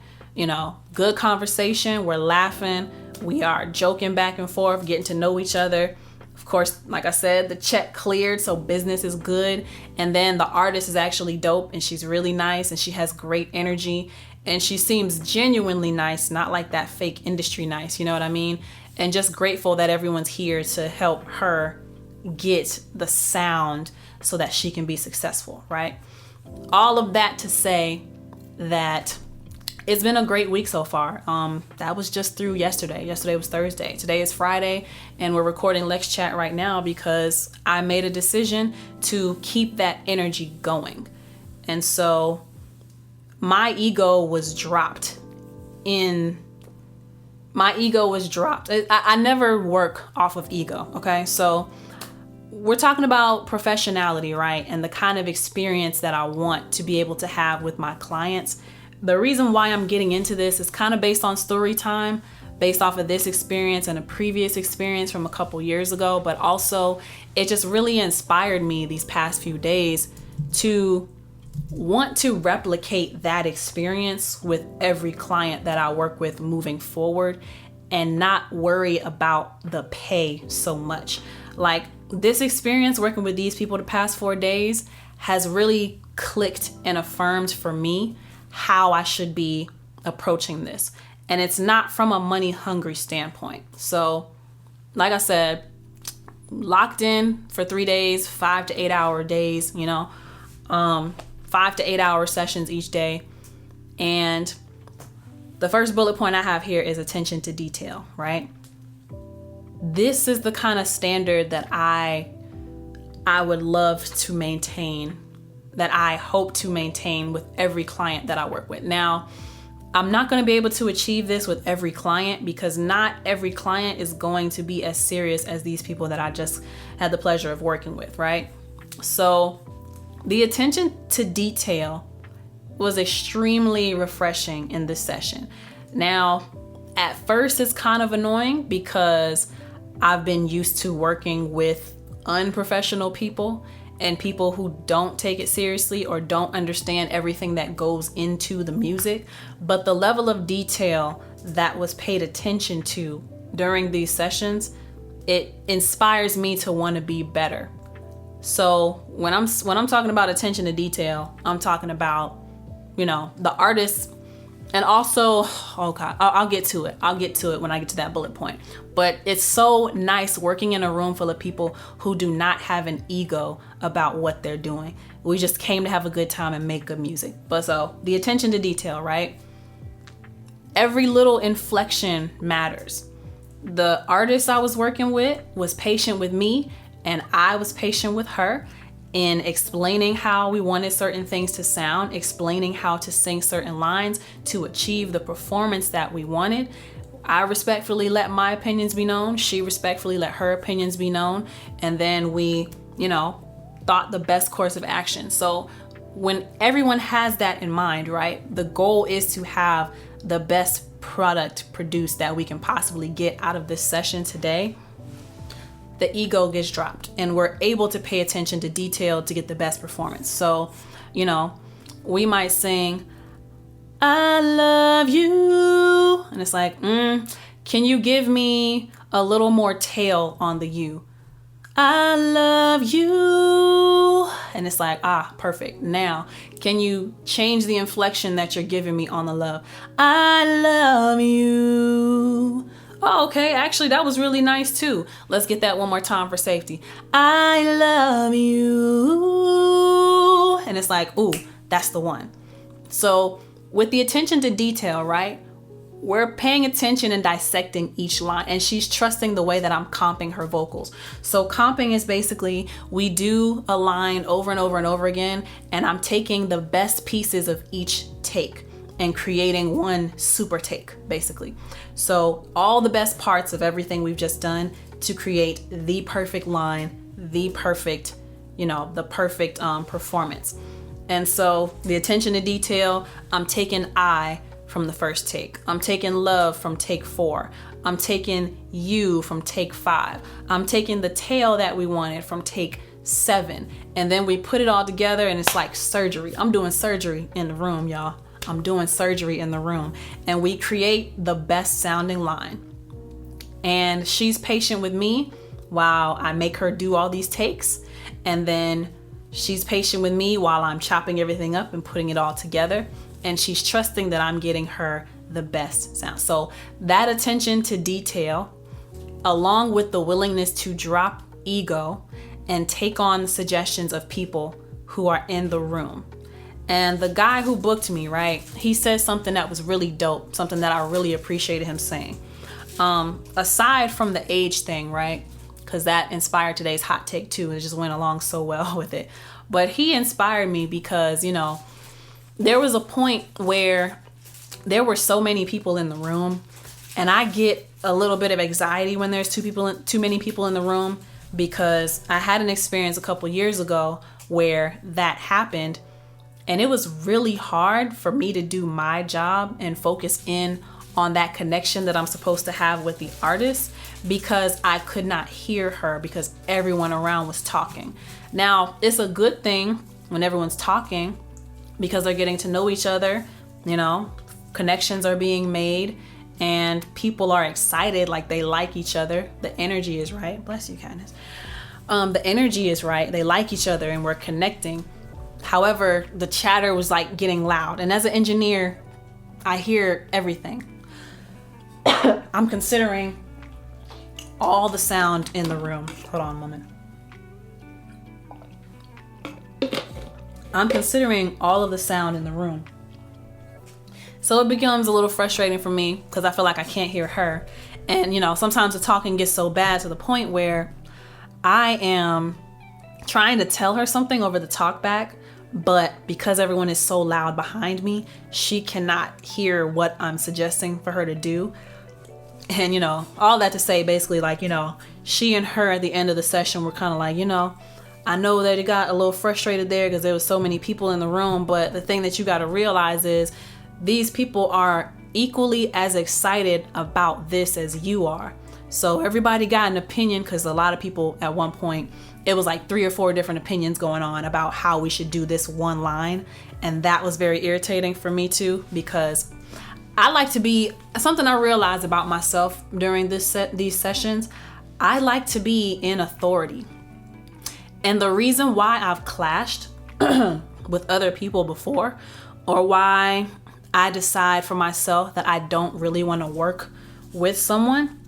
Good conversation, we're laughing, we are joking back and forth, getting to know each other. Of course, like I said, the check cleared, so business is good. And then the artist is actually dope, and she's really nice, and she has great energy, and she seems genuinely nice, not like that fake industry nice, you know what I mean? And just grateful that everyone's here to help her get the sound so that she can be successful, right? All of that to say that it's been a great week so far. That was just through yesterday. Yesterday was Thursday. Today is Friday, and we're recording LexChat right now because I made a decision to keep that energy going. And so my ego was dropped. I never work off of ego, okay? So we're talking about professionality, right? And the kind of experience that I want to be able to have with my clients. The reason why I'm getting into this is kind of based on story time, based off of this experience and a previous experience from a couple years ago, but also it just really inspired me these past few days to want to replicate that experience with every client that I work with moving forward and not worry about the pay so much. Like, this experience working with these people the past 4 days has really clicked and affirmed for me how I should be approaching this. And it's not from a money hungry standpoint. So, like I said, locked in for 3 days, 5 to 8 hour days, 5 to 8 hour sessions each day. And the first bullet point I have here is attention to detail, right? This is the kind of standard that I would love to maintain, that I hope to maintain with every client that I work with. Now, I'm not going to be able to achieve this with every client because not every client is going to be as serious as these people that I just had the pleasure of working with, right? So the attention to detail was extremely refreshing in this session. Now, at first it's kind of annoying because I've been used to working with unprofessional people and people who don't take it seriously or don't understand everything that goes into the music. But the level of detail that was paid attention to during these sessions, it inspires me to want to be better. So when I'm talking about attention to detail, I'm talking about, the artists. And also, I'll get to it. I'll get to it when I get to that bullet point. But it's so nice working in a room full of people who do not have an ego about what they're doing. We just came to have a good time and make good music. But so the attention to detail, right? Every little inflection matters. The artist I was working with was patient with me, and I was patient with her in explaining how we wanted certain things to sound, explaining how to sing certain lines to achieve the performance that we wanted. I respectfully let my opinions be known. She respectfully let her opinions be known. And then we, thought the best course of action. So when everyone has that in mind, right, the goal is to have the best product produced that we can possibly get out of this session today. The ego gets dropped and we're able to pay attention to detail to get the best performance. So, we might sing, I love you. And it's like, can you give me a little more tail on the you? I love you. And it's like, perfect. Now, can you change the inflection that you're giving me on the love? I love you. Oh, okay, actually, that was really nice too. Let's get that one more time for safety. I love you. And it's like, ooh, that's the one. So with the attention to detail, right? We're paying attention and dissecting each line, and she's trusting the way that I'm comping her vocals. So comping is basically, we do a line over and over and over again, and I'm taking the best pieces of each take and creating one super take, basically. So all the best parts of everything we've just done to create the perfect line, the perfect, the perfect performance. And so the attention to detail, I'm taking I from the first take. I'm taking love from take 4. I'm taking you from take 5. I'm taking the tail that we wanted from take 7. And then we put it all together and it's like surgery. I'm doing surgery in the room, y'all. I'm doing surgery in the room, and we create the best sounding line. And she's patient with me while I make her do all these takes. And then she's patient with me while I'm chopping everything up and putting it all together. And she's trusting that I'm getting her the best sound. So that attention to detail, along with the willingness to drop ego and take on the suggestions of people who are in the room, And the guy who booked me, right, he said something that was really dope, something that I really appreciated him saying. Aside from the age thing, right, because that inspired today's hot take too. It just went along so well with it. But he inspired me because, you know, there was a point where there were so many people in the room, and I get a little bit of anxiety when there's too many people in the room, because I had an experience a couple years ago where that happened, and it was really hard for me to do my job and focus in on that connection that I'm supposed to have with the artist, because I could not hear her because everyone around was talking. Now, it's a good thing when everyone's talking because they're getting to know each other, you know, connections are being made, and people are excited, like they like each other. The energy is right. Bless you, kindness. The energy is right. They like each other and we're connecting. However, the chatter was like getting loud. And as an engineer, I hear everything. I'm considering all the sound in the room. Hold on a moment. I'm considering all of the sound in the room. So it becomes a little frustrating for me because I feel like I can't hear her. And, you know, sometimes the talking gets so bad to the point where I am trying to tell her something over the talk back, but because everyone is so loud behind me, she cannot hear what I'm suggesting for her to do. And, you know, all that to say basically, like, you know, she and her at the end of the session were kind of like, you know, I know that it got a little frustrated there because there was so many people in the room, but the thing that you got to realize is these people are equally as excited about this as you are. So everybody got an opinion, because a lot of people at one point, it was like 3 or 4 different opinions going on about how we should do this one line. And that was very irritating for me too, because I like to be, something I realized about myself during these sessions, I like to be in authority. And the reason why I've clashed with other people before, or why I decide for myself that I don't really want to work with someone,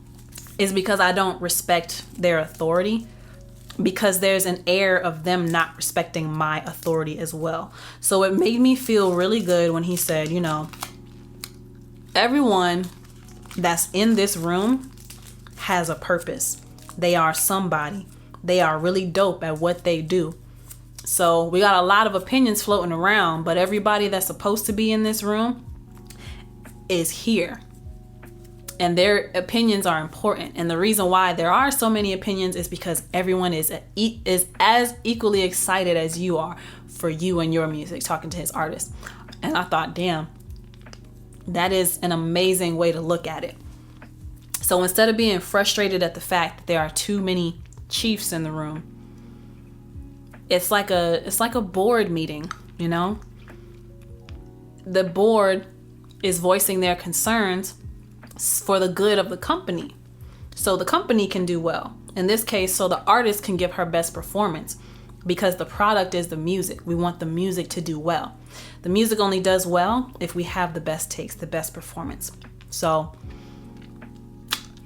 is because I don't respect their authority, because there's an air of them not respecting my authority as well. So it made me feel really good when he said, you know, everyone that's in this room has a purpose. They are somebody. They are really dope at what they do. So we got a lot of opinions floating around, but everybody that's supposed to be in this room is here. And their opinions are important. And the reason why there are so many opinions is because everyone is as equally excited as you are for you and your music, talking to his artist. And I thought, damn, that is an amazing way to look at it. So instead of being frustrated at the fact that there are too many chiefs in the room, it's like a board meeting, you know? The board is voicing their concerns for the good of the company, so the company can do well. In this case, so the artist can give her best performance, because the product is the music. We want the music to do well. The music only does well if we have the best takes, the best performance. So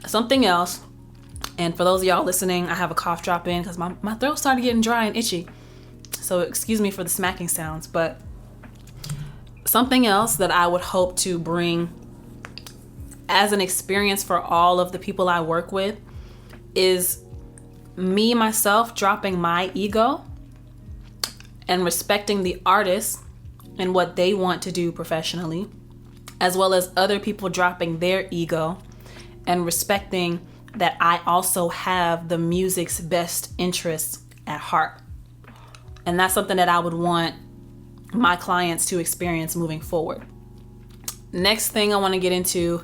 something else, and for those of y'all listening, I have a cough drop in because my throat started getting dry and itchy, so excuse me for the smacking sounds. But something else that I would hope to bring as an experience for all of the people I work with is me, myself, dropping my ego and respecting the artist and what they want to do professionally, as well as other people dropping their ego and respecting that I also have the music's best interests at heart. And that's something that I would want my clients to experience moving forward. Next thing I want to get into,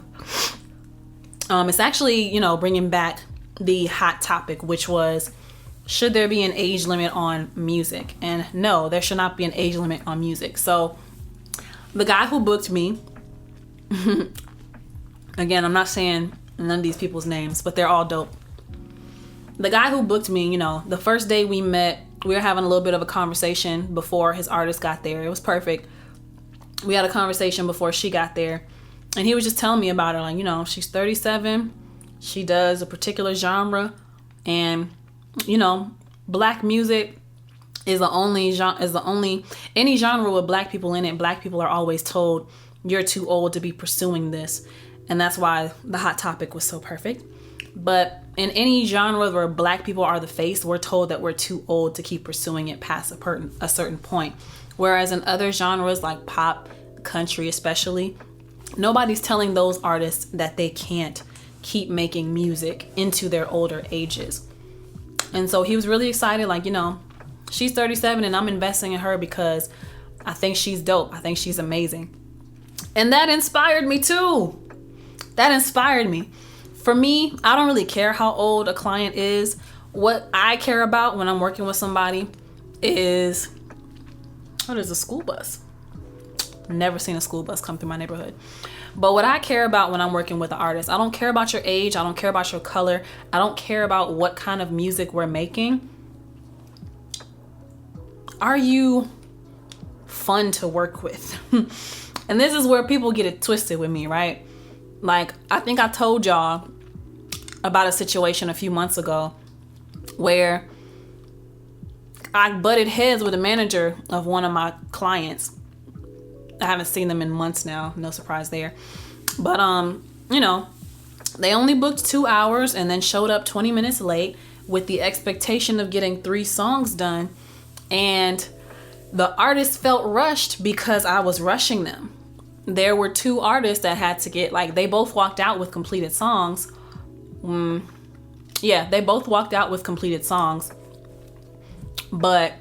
it's actually, you know, bringing back the hot topic, which was, should there be an age limit on music? And no, there should not be an age limit on music. So the guy who booked me, again, I'm not saying none of these people's names, but they're all dope. The guy who booked me, you know, the first day we met, we were having a little bit of a conversation before his artist got there. It was perfect. We had a conversation before she got there, and he was just telling me about her. Like, you know, she's 37. She does a particular genre, and, you know, black music is the only any genre with black people in it. Black people are always told you're too old to be pursuing this, and that's why the hot topic was so perfect. But in any genre where black people are the face, we're told that we're too old to keep pursuing it past a certain point. Whereas in other genres like pop, country especially, nobody's telling those artists that they can't keep making music into their older ages. And so he was really excited, like, she's 37 and I'm investing in her because I think she's dope. I think she's amazing. And that inspired me too. That inspired me. For me, I don't really care how old a client is. What I care about when I'm working with somebody is, what is a school bus? Never seen a school bus come through my neighborhood. But what I care about when I'm working with an artist, I don't care about your age. I don't care about your color. I don't care about what kind of music we're making. Are you fun to work with? And this is where people get it twisted with me, right? Like, I think I told y'all about a situation a few months ago where I butted heads with a manager of one of my clients. I haven't seen them in months now. No surprise there. But, they only booked 2 hours and then showed up 20 minutes late with the expectation of getting 3 songs done. And the artist felt rushed because I was rushing them. There were 2 artists that had to get, they both walked out with completed songs. They both walked out with completed songs. But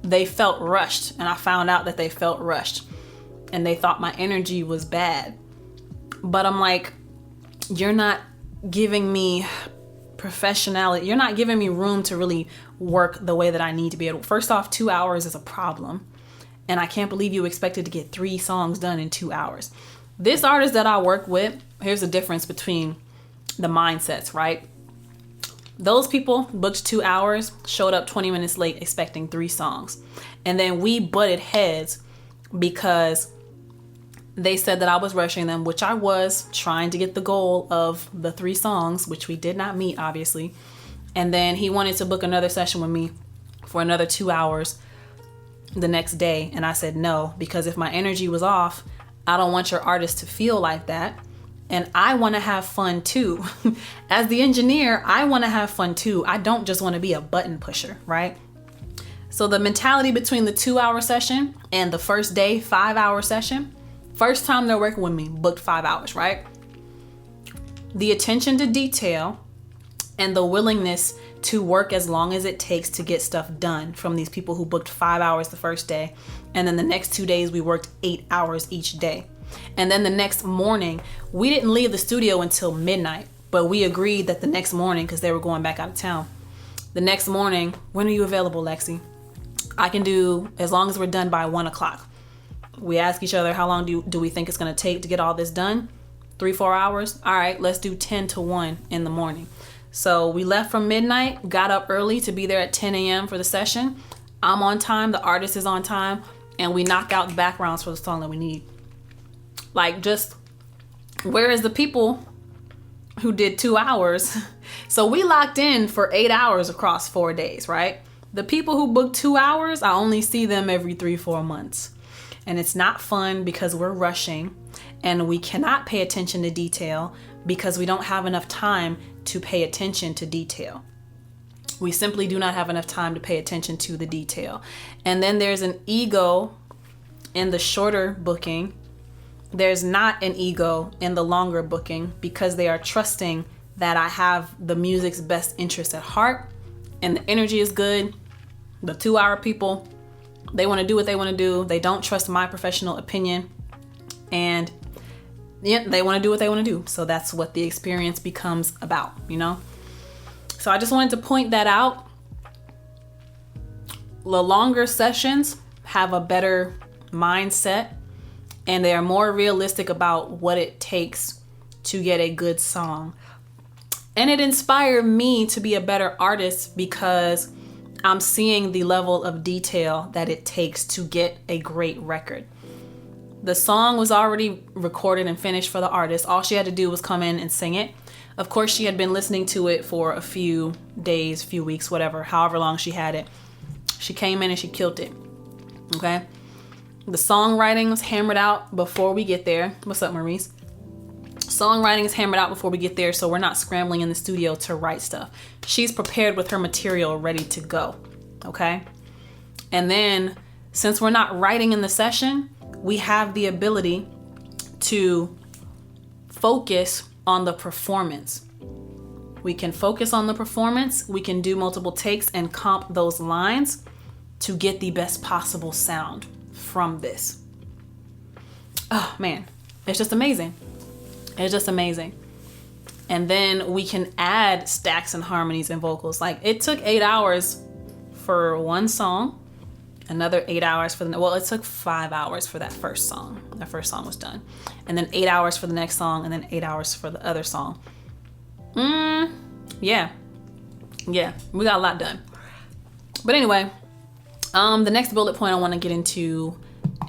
they felt rushed. And I found out that they felt rushed. And they thought my energy was bad. But I'm like, you're not giving me professionality. You're not giving me room to really work the way that I need to be able. First off, 2 hours is a problem. And I can't believe you expected to get 3 songs done in 2 hours. This artist that I work with, here's the difference between the mindsets, right? Those people booked 2 hours, showed up 20 minutes late expecting 3 songs. And then we butted heads because they said that I was rushing them, which I was, trying to get the goal of the 3 songs, which we did not meet, obviously. And then he wanted to book another session with me for another 2 hours the next day. And I said no, because if my energy was off, I don't want your artist to feel like that. And I want to have fun too. As the engineer, I want to have fun too. I don't just want to be a button pusher, right? So the mentality between the 2 hour session and the first day 5 hour session, first time they're working with me, booked 5 hours, right? The attention to detail and the willingness to work as long as it takes to get stuff done from these people who booked 5 hours the first day. And then the next 2 days, we worked 8 hours each day. And then the next morning, we didn't leave the studio until midnight, but we agreed that the next morning, because they were going back out of town, the next morning, when are you available, Lexi? I can do as long as we're done by 1 o'clock. We ask each other, how long do we think it's going to take to get all this done? 3-4 hours? All right, let's do 10 to 1 in the morning. So we left from midnight, got up early to be there at 10 a.m. for the session. I'm on time, the artist is on time, and we knock out the backgrounds for the song that we need. Whereas the people who did 2 hours, so we locked in for 8 hours across 4 days, right? The people who booked 2 hours, I only see them every 3-4 months. And it's not fun because we're rushing and we cannot pay attention to detail because we don't have enough time to pay attention to detail. We simply do not have enough time to pay attention to the detail. And then there's an ego in the shorter booking. There's not an ego in the longer booking because they are trusting that I have the music's best interest at heart and the energy is good. The 2 hour people, they want to do what they want to do. They don't trust my professional opinion. And yeah, they want to do what they want to do. So that's what the experience becomes about, So I just wanted to point that out. The longer sessions have a better mindset and they are more realistic about what it takes to get a good song. And it inspired me to be a better artist because I'm seeing the level of detail that it takes to get a great record. The song was already recorded and finished for the artist. All she had to do was come in and sing it. Of course, she had been listening to it for a few days, few weeks, whatever, however long she had it. She came in and she killed it. Okay. The songwriting was hammered out before we get there. What's up, Maurice? Songwriting is hammered out before we get there, so we're not scrambling in the studio to write stuff. She's prepared with her material ready to go. Okay. And then since we're not writing in the session, we have the ability to focus on the performance. We can focus on the performance. We can do multiple takes and comp those lines to get the best possible sound from this. Oh man, it's just amazing. It's just amazing. And then we can add stacks and harmonies and vocals. Like, it took 8 hours for one song, another 8 hours for the, well, it took 5 hours for that first song. That first song was done. And then 8 hours for the next song, and then 8 hours for the other song. Yeah, we got a lot done. But anyway, the next bullet point I want to get into,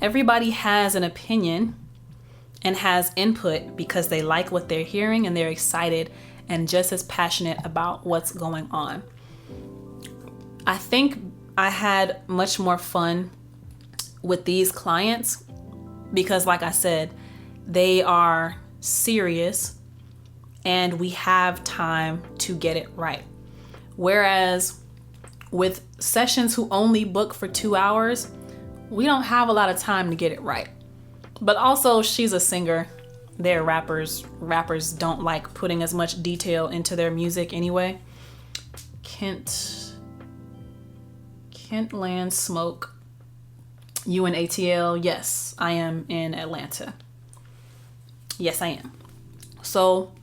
everybody has an opinion and has input because they like what they're hearing and they're excited and just as passionate about what's going on. I think I had much more fun with these clients because, like I said, they are serious and we have time to get it right. Whereas with sessions who only book for 2 hours, we don't have a lot of time to get it right. But also, she's a singer. They're rappers. Rappers don't like putting as much detail into their music anyway. Kent Land Smoke. UNATL. Yes, I am in Atlanta. Yes, I am. So,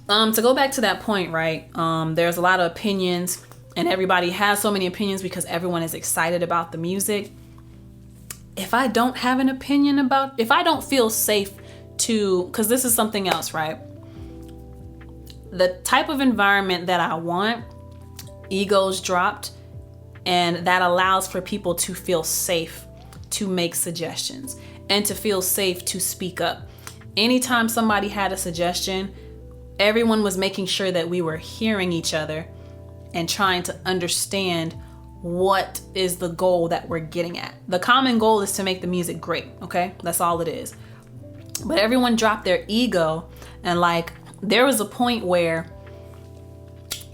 to go back to that point, right? There's a lot of opinions, and everybody has so many opinions because everyone is excited about the music. If I don't have an opinion about, if I don't feel safe to, because this is something else, right? The type of environment that I want, egos dropped, and that allows for people to feel safe to make suggestions and to feel safe to speak up. Anytime somebody had a suggestion, everyone was making sure that we were hearing each other and trying to understand what is the goal that we're getting at. The common goal is to make the music great, okay? That's all it is. But everyone dropped their ego, and like, there was a point where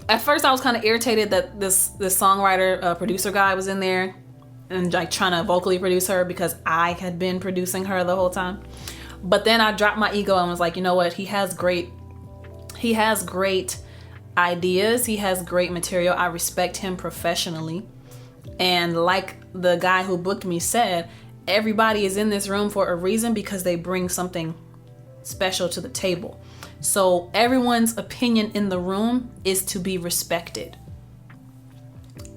at first I was kind of irritated that this songwriter, producer guy was in there and like trying to vocally produce her because I had been producing her the whole time. But then I dropped my ego and was like, you know what? He has great ideas. He has great material. I respect him professionally. And like the guy who booked me said, everybody is in this room for a reason because they bring something special to the table. So everyone's opinion in the room is to be respected.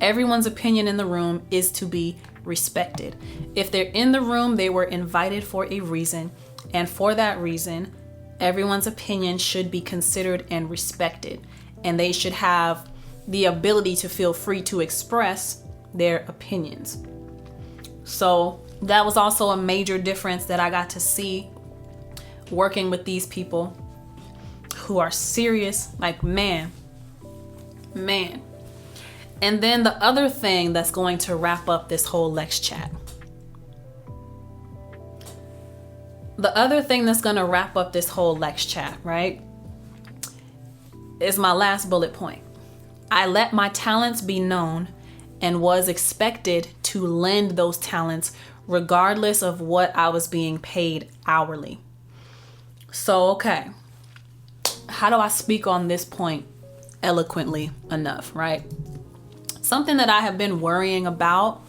Everyone's opinion in the room is to be respected. If they're in the room, they were invited for a reason. And for that reason, everyone's opinion should be considered and respected. And they should have the ability to feel free to express their opinions. So that was also a major difference that I got to see working with these people who are serious, like man. And then the other thing that's going to wrap up this whole LexChat. The other thing that's going to wrap up this whole LexChat, right, is my last bullet point. I let my talents be known and was expected to lend those talents regardless of what I was being paid hourly. So, okay, how do I speak on this point eloquently enough, right? Something that I have been worrying about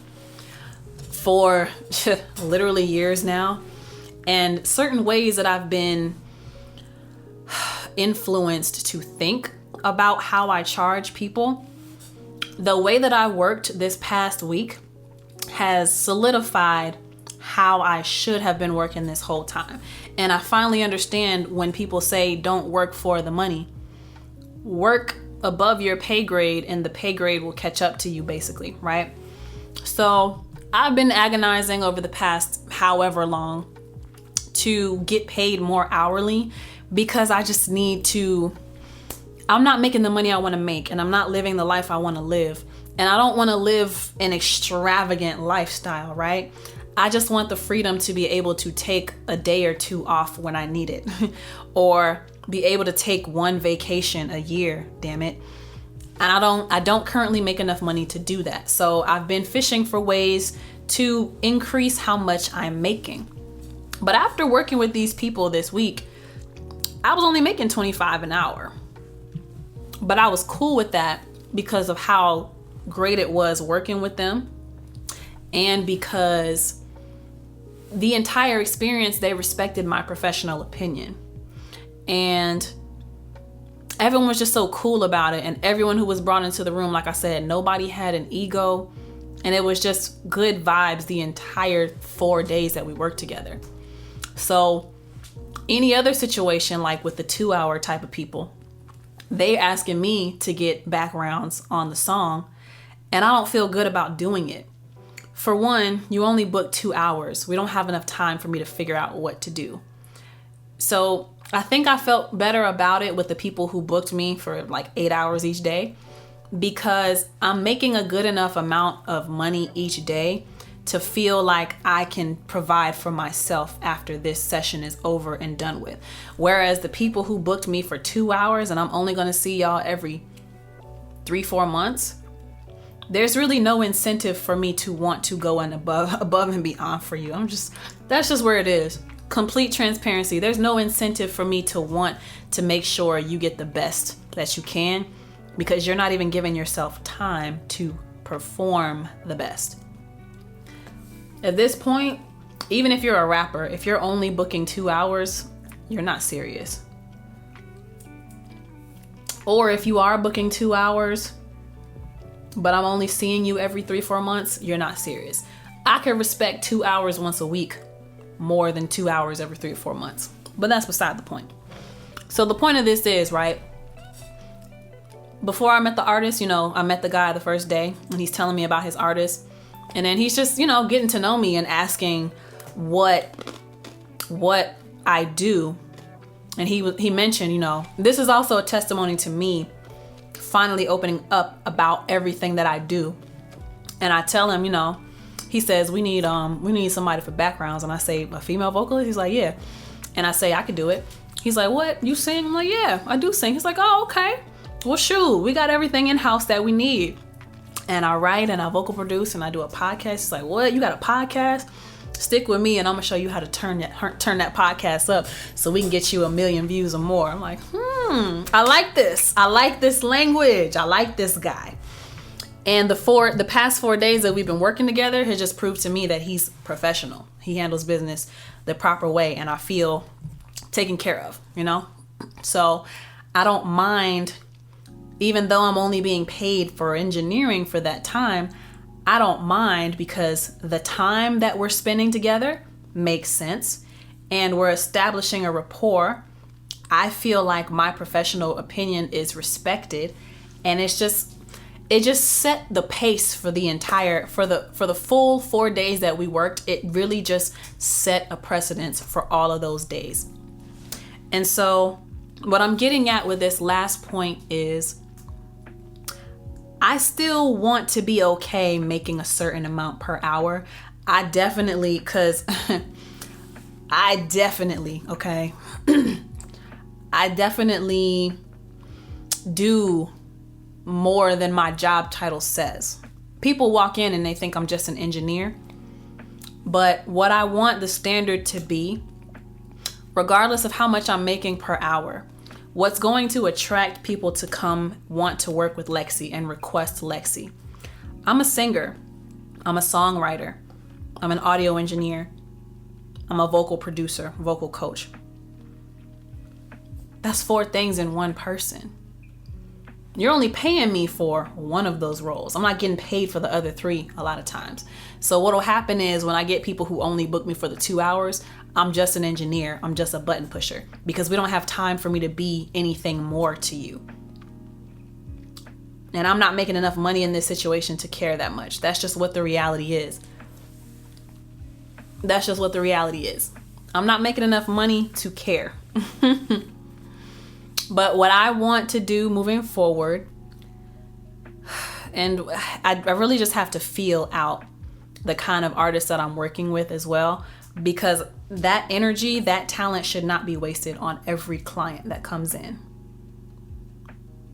for literally years now, and certain ways that I've been influenced to think about how I charge people. The way that I worked this past week has solidified how I should have been working this whole time. And I finally understand when people say don't work for the money. Work above your pay grade and the pay grade will catch up to you, basically, right? So I've been agonizing over the past however long to get paid more hourly because I just need to, I'm not making the money I want to make and I'm not living the life I want to live. And I don't want to live an extravagant lifestyle, right? I just want the freedom to be able to take a day or two off when I need it, or be able to take one vacation a year, damn it. And I don't currently make enough money to do that. So I've been fishing for ways to increase how much I'm making. But after working with these people this week, I was only making $25 an hour. But I was cool with that because of how great it was working with them, and because the entire experience, they respected my professional opinion. And everyone was just so cool about it. And everyone who was brought into the room, like I said, nobody had an ego. And it was just good vibes the entire 4 days that we worked together. So any other situation, like with the 2-hour type of people, they asking me to get backgrounds on the song, and I don't feel good about doing it. For one, you only book 2 hours. We don't have enough time for me to figure out what to do. So I think I felt better about it with the people who booked me for like 8 hours each day, because I'm making a good enough amount of money each day to feel like I can provide for myself after this session is over and done with. Whereas the people who booked me for 2 hours and I'm only going to see y'all every 3-4 months, there's really no incentive for me to want to go and above and beyond for you. That's just where it is. Complete transparency. There's no incentive for me to want to make sure you get the best that you can, because you're not even giving yourself time to perform the best. At this point, even if you're a rapper, if you're only booking 2 hours, you're not serious. Or if you are booking 2 hours, but I'm only seeing you every 3-4 months, you're not serious. I can respect 2 hours once a week more than 2 hours every 3 or 4 months. But that's beside the point. So the point of this is, right, before I met the artist, I met the guy the first day and he's telling me about his artist. And then he's just, getting to know me and asking what I do. And he mentioned, this is also a testimony to me finally opening up about everything that I do. And I tell him, he says, we need somebody for backgrounds. And I say, a female vocalist? He's like, yeah. And I say, I could do it. He's like, what? You sing? I'm like, yeah, I do sing. He's like, oh, okay. Well, shoot, we got everything in-house that we need. And I write and I vocal produce and I do a podcast. It's like, what? You got a podcast? Stick with me and I'm gonna show you how to turn that podcast up so we can get you 1 million views or more. I'm like, I like this. I like this language. I like this guy. And the past 4 days that we've been working together has just proved to me that he's professional. He handles business the proper way and I feel taken care of, So I don't mind. Even though I'm only being paid for engineering for that time, I don't mind, because the time that we're spending together makes sense and we're establishing a rapport. I feel like my professional opinion is respected, and it just set the pace for the full 4 days that we worked. It really just set a precedence for all of those days. And so what I'm getting at with this last point is, I still want to be okay making a certain amount per hour. I definitely do more than my job title says. People walk in and they think I'm just an engineer. But what I want the standard to be, regardless of how much I'm making per hour, what's going to attract people to come want to work with LexC and request LexC? I'm a singer. I'm a songwriter. I'm an audio engineer. I'm a vocal producer, vocal coach. That's 4 things in one person. You're only paying me for one of those roles. I'm not getting paid for the other 3 a lot of times. So what'll happen is, when I get people who only book me for the 2 hours, I'm just an engineer. I'm just a button pusher, because we don't have time for me to be anything more to you. And I'm not making enough money in this situation to care that much. That's just what the reality is. That's just what the reality is. I'm not making enough money to care. But what I want to do moving forward And I really just have to feel out the kind of artists that I'm working with as well, because that energy, that talent should not be wasted on every client that comes in.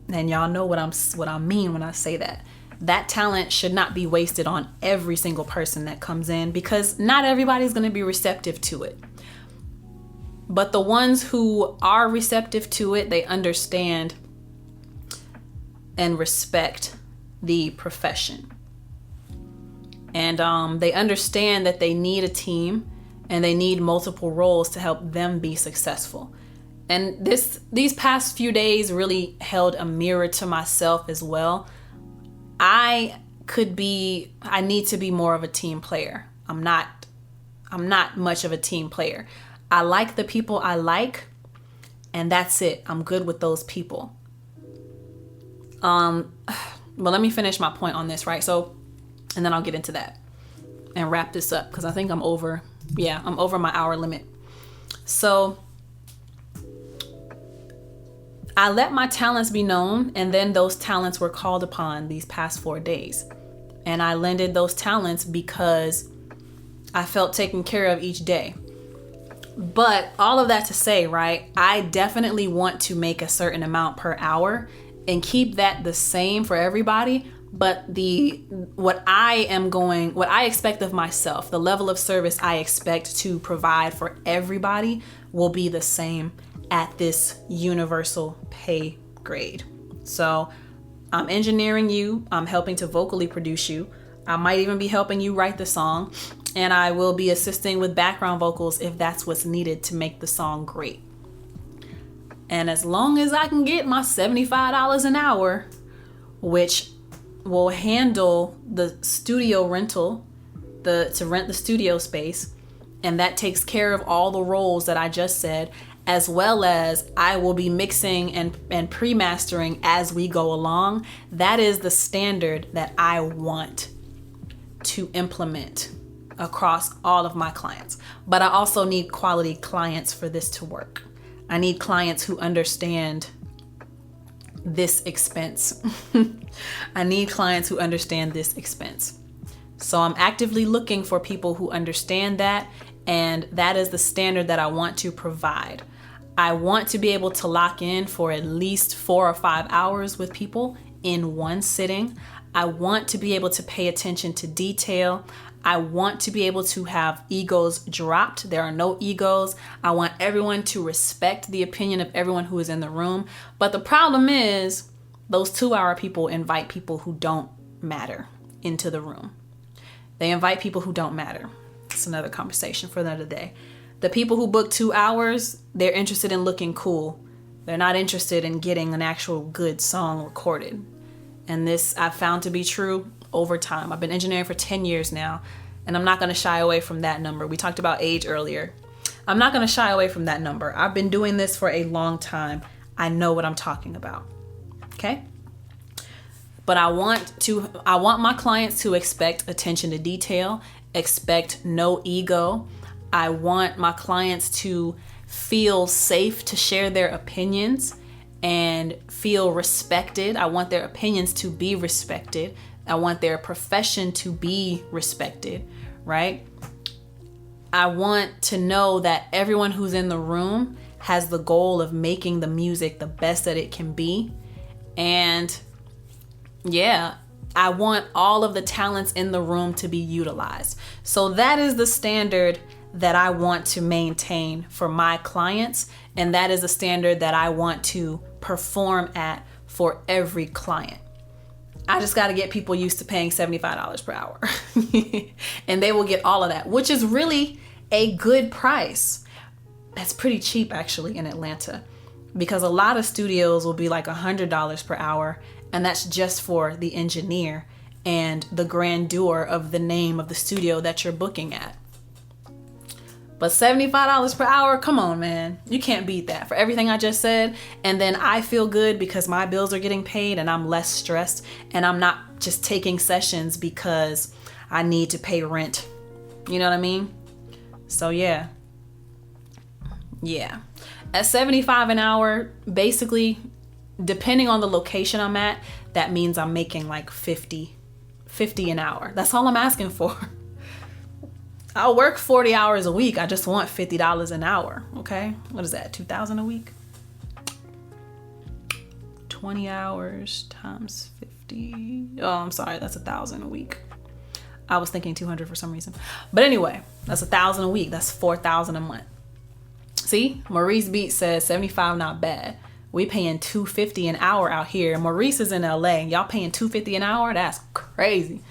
And y'all know what I mean when I say that. That talent should not be wasted on every single person that comes in, because not everybody's going to be receptive to it. But the ones who are receptive to it, they understand and respect the profession. And they understand that they need a team and they need multiple roles to help them be successful. And these past few days really held a mirror to myself as well. I need to be more of a team player. I'm not much of a team player. I like the people I like, and that's it. I'm good with those people. But let me finish my point on this, right? So, and then I'll get into that and wrap this up, because I think I'm over my hour limit. So I let my talents be known, and then those talents were called upon these past 4 days. And I lended those talents because I felt taken care of each day. But all of that to say, right, I definitely want to make a certain amount per hour and keep that the same for everybody. But what I expect of myself, the level of service I expect to provide for everybody will be the same at this universal pay grade. So I'm engineering you. I'm helping to vocally produce you. I might even be helping you write the song, and I will be assisting with background vocals if that's what's needed to make the song great. And as long as I can get my $75 an hour, which will handle the studio rental, to rent the studio space, and that takes care of all the roles that I just said, as well as I will be mixing and pre-mastering as we go along. That is the standard that I want to implement across all of my clients. But I also need quality clients for this to work. I need clients who understand this expense. I need clients who understand this expense. So I'm actively looking for people who understand that, and that is the standard that I want to provide. I want to be able to lock in for at least 4 or 5 hours with people in one sitting. I want to be able to pay attention to detail. I want to be able to have egos dropped. There are no egos. I want everyone to respect the opinion of everyone who is in the room. But the problem is, those 2-hour people invite people who don't matter into the room. They invite people who don't matter. It's another conversation for another day. The people who book 2 hours, they're interested in looking cool. They're not interested in getting an actual good song recorded. And this I've found to be true over time. I've been engineering for 10 years now, and I'm not going to shy away from that number. We talked about age earlier. I'm not going to shy away from that number. I've been doing this for a long time. I know what I'm talking about. Okay? But I want my clients to expect attention to detail, expect no ego. I want my clients to feel safe to share their opinions and feel respected. I want their opinions to be respected. I want their profession to be respected, right? I want to know that everyone who's in the room has the goal of making the music the best that it can be. And yeah, I want all of the talents in the room to be utilized. So that is the standard that I want to maintain for my clients. And that is a standard that I want to perform at for every client. I just got to get people used to paying $75 per hour. And they will get all of that, which is really a good price. That's pretty cheap actually in Atlanta, because a lot of studios will be like $100 per hour. And that's just for the engineer and the grandeur of the name of the studio that you're booking at. But $75 per hour, come on, man. You can't beat that for everything I just said. And then I feel good because my bills are getting paid and I'm less stressed. And I'm not just taking sessions because I need to pay rent. You know what I mean? So yeah. Yeah. At $75 an hour, basically, depending on the location I'm at, that means I'm making like 50 an hour. That's all I'm asking for. I'll work 40 hours a week. I just want $50 an hour. Okay. What is that? 2,000 a week? 20 hours times 50. Oh, I'm sorry. That's 1,000 a week. I was thinking 200 for some reason. But anyway, that's 1,000 a week. That's 4,000 a month. See, Maurice Beats says 75 not bad. We paying $250 an hour out here. Maurice is in LA. Y'all paying $250 an hour? That's crazy.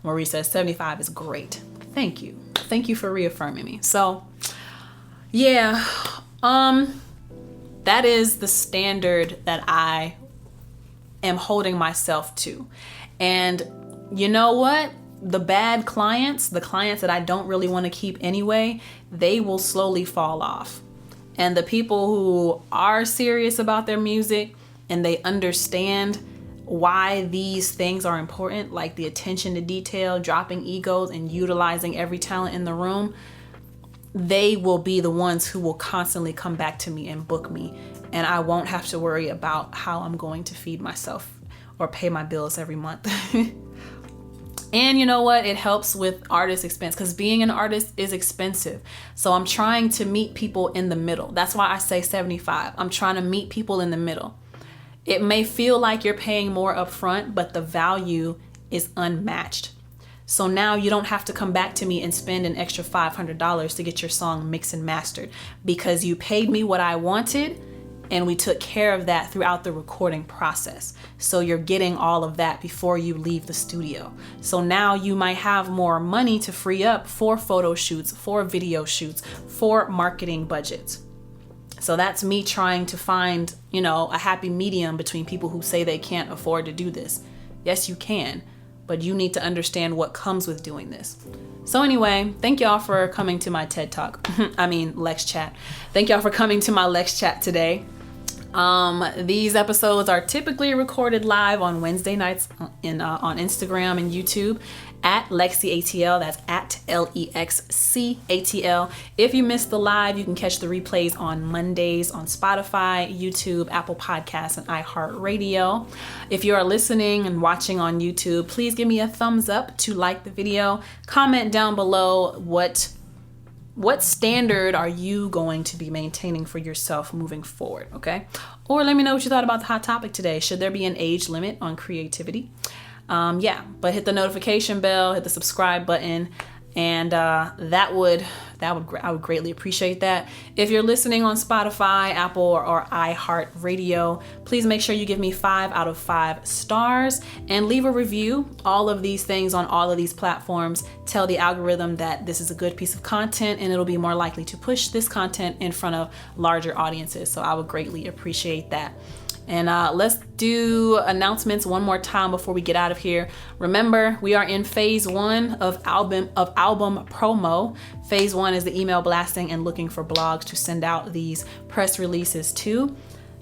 Maurice says 75 is great. Thank you. Thank you for reaffirming me. So, yeah, that is the standard that I am holding myself to. And you know what? The bad clients, the clients that I don't really want to keep anyway, they will slowly fall off. And the people who are serious about their music and they understand why these things are important, like the attention to detail, dropping egos, and utilizing every talent in the room, they will be the ones who will constantly come back to me and book me. And I won't have to worry about how I'm going to feed myself or pay my bills every month. And you know what? It helps with artist expense because being an artist is expensive. So I'm trying to meet people in the middle. That's why I say 75. I'm trying to meet people in the middle. It may feel like you're paying more upfront, but the value is unmatched. So now you don't have to come back to me and spend an extra $500 to get your song mixed and mastered because you paid me what I wanted and we took care of that throughout the recording process. So you're getting all of that before you leave the studio. So now you might have more money to free up for photo shoots, for video shoots, for marketing budgets. So that's me trying to find, a happy medium between people who say they can't afford to do this. Yes, you can, but you need to understand what comes with doing this. So anyway, thank y'all for coming to my TED Talk. LexChat. Thank y'all for coming to my LexChat today. These episodes are typically recorded live on Wednesday nights on Instagram and YouTube at LexCATL. That's at LEXCATL. If you missed the live, you can catch the replays on Mondays on Spotify, YouTube, Apple Podcasts, and iHeartRadio. If you are listening and watching on YouTube, please give me a thumbs up to like the video. Comment down below what standard are you going to be maintaining for yourself moving forward, okay? Or let me know what you thought about the hot topic today. Should there be an age limit on creativity? But hit the notification bell, hit the subscribe button, and I would greatly appreciate that. If you're listening on Spotify, Apple, or iHeartRadio, please make sure you give me 5 out of 5 stars and leave a review. All of these things on all of these platforms tell the algorithm that this is a good piece of content and it'll be more likely to push this content in front of larger audiences. So I would greatly appreciate that. And let's do announcements one more time before we get out of here. Remember, we are in phase 1 of album promo. Phase 1 is the email blasting and looking for blogs to send out these press releases to.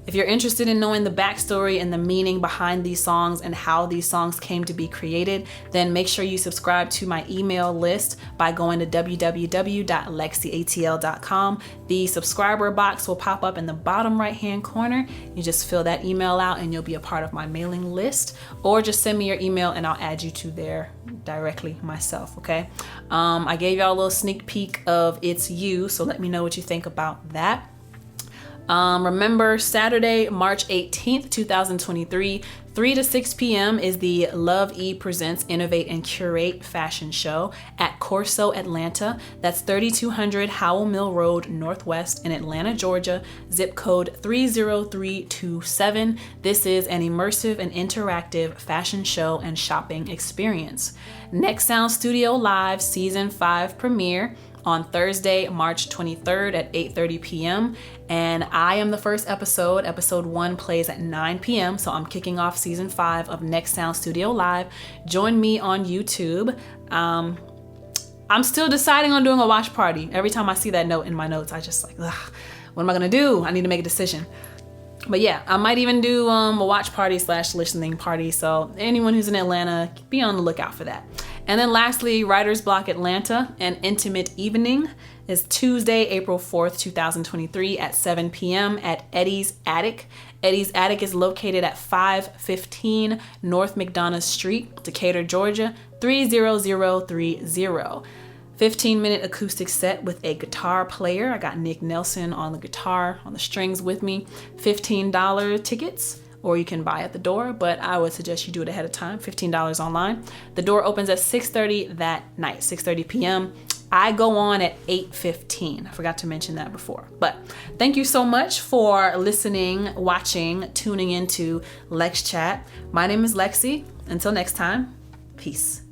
If you're interested in knowing the backstory and the meaning behind these songs and how these songs came to be created, then make sure you subscribe to my email list by going to www.LexCATL.com. The subscriber box will pop up in the bottom right-hand corner. You just fill that email out and you'll be a part of my mailing list, or just send me your email and I'll add you to there directly myself, okay? I gave y'all a little sneak peek of It's You, so let me know what you think about that. Remember, Saturday, March 18th, 2023, 3 to 6 p.m. is the Love E Presents Innovate and Curate fashion show at Corso Atlanta. That's 3200 Howell Mill Road, Northwest in Atlanta, Georgia, zip code 30327. This is an immersive and interactive fashion show and shopping experience. Next Sound Studio Live Season 5 premiere on Thursday, March 23rd at 8:30 p.m. And I am the first episode. Episode 1 plays at 9 p.m. So I'm kicking off season 5 of Next Sound Studio Live. Join me on YouTube. I'm still deciding on doing a watch party. Every time I see that note in my notes, I just what am I gonna do? I need to make a decision. But yeah, I might even do a watch party / listening party. So anyone who's in Atlanta, be on the lookout for that. And then lastly, Writer's Block Atlanta, an intimate evening. is Tuesday, April 4th, 2023 at 7 p.m. at Eddie's Attic. Eddie's Attic is located at 515 North McDonough Street, Decatur, Georgia, 30030. 15-minute acoustic set with a guitar player. I got Nick Nelson on the guitar, on the strings with me. $15 tickets, or you can buy at the door, but I would suggest you do it ahead of time, $15 online. The door opens at 6:30 that night, 6:30 p.m. I go on at 8:15. I forgot to mention that before. But thank you so much for listening, watching, tuning into LexChat. My name is LexC. Until next time, peace.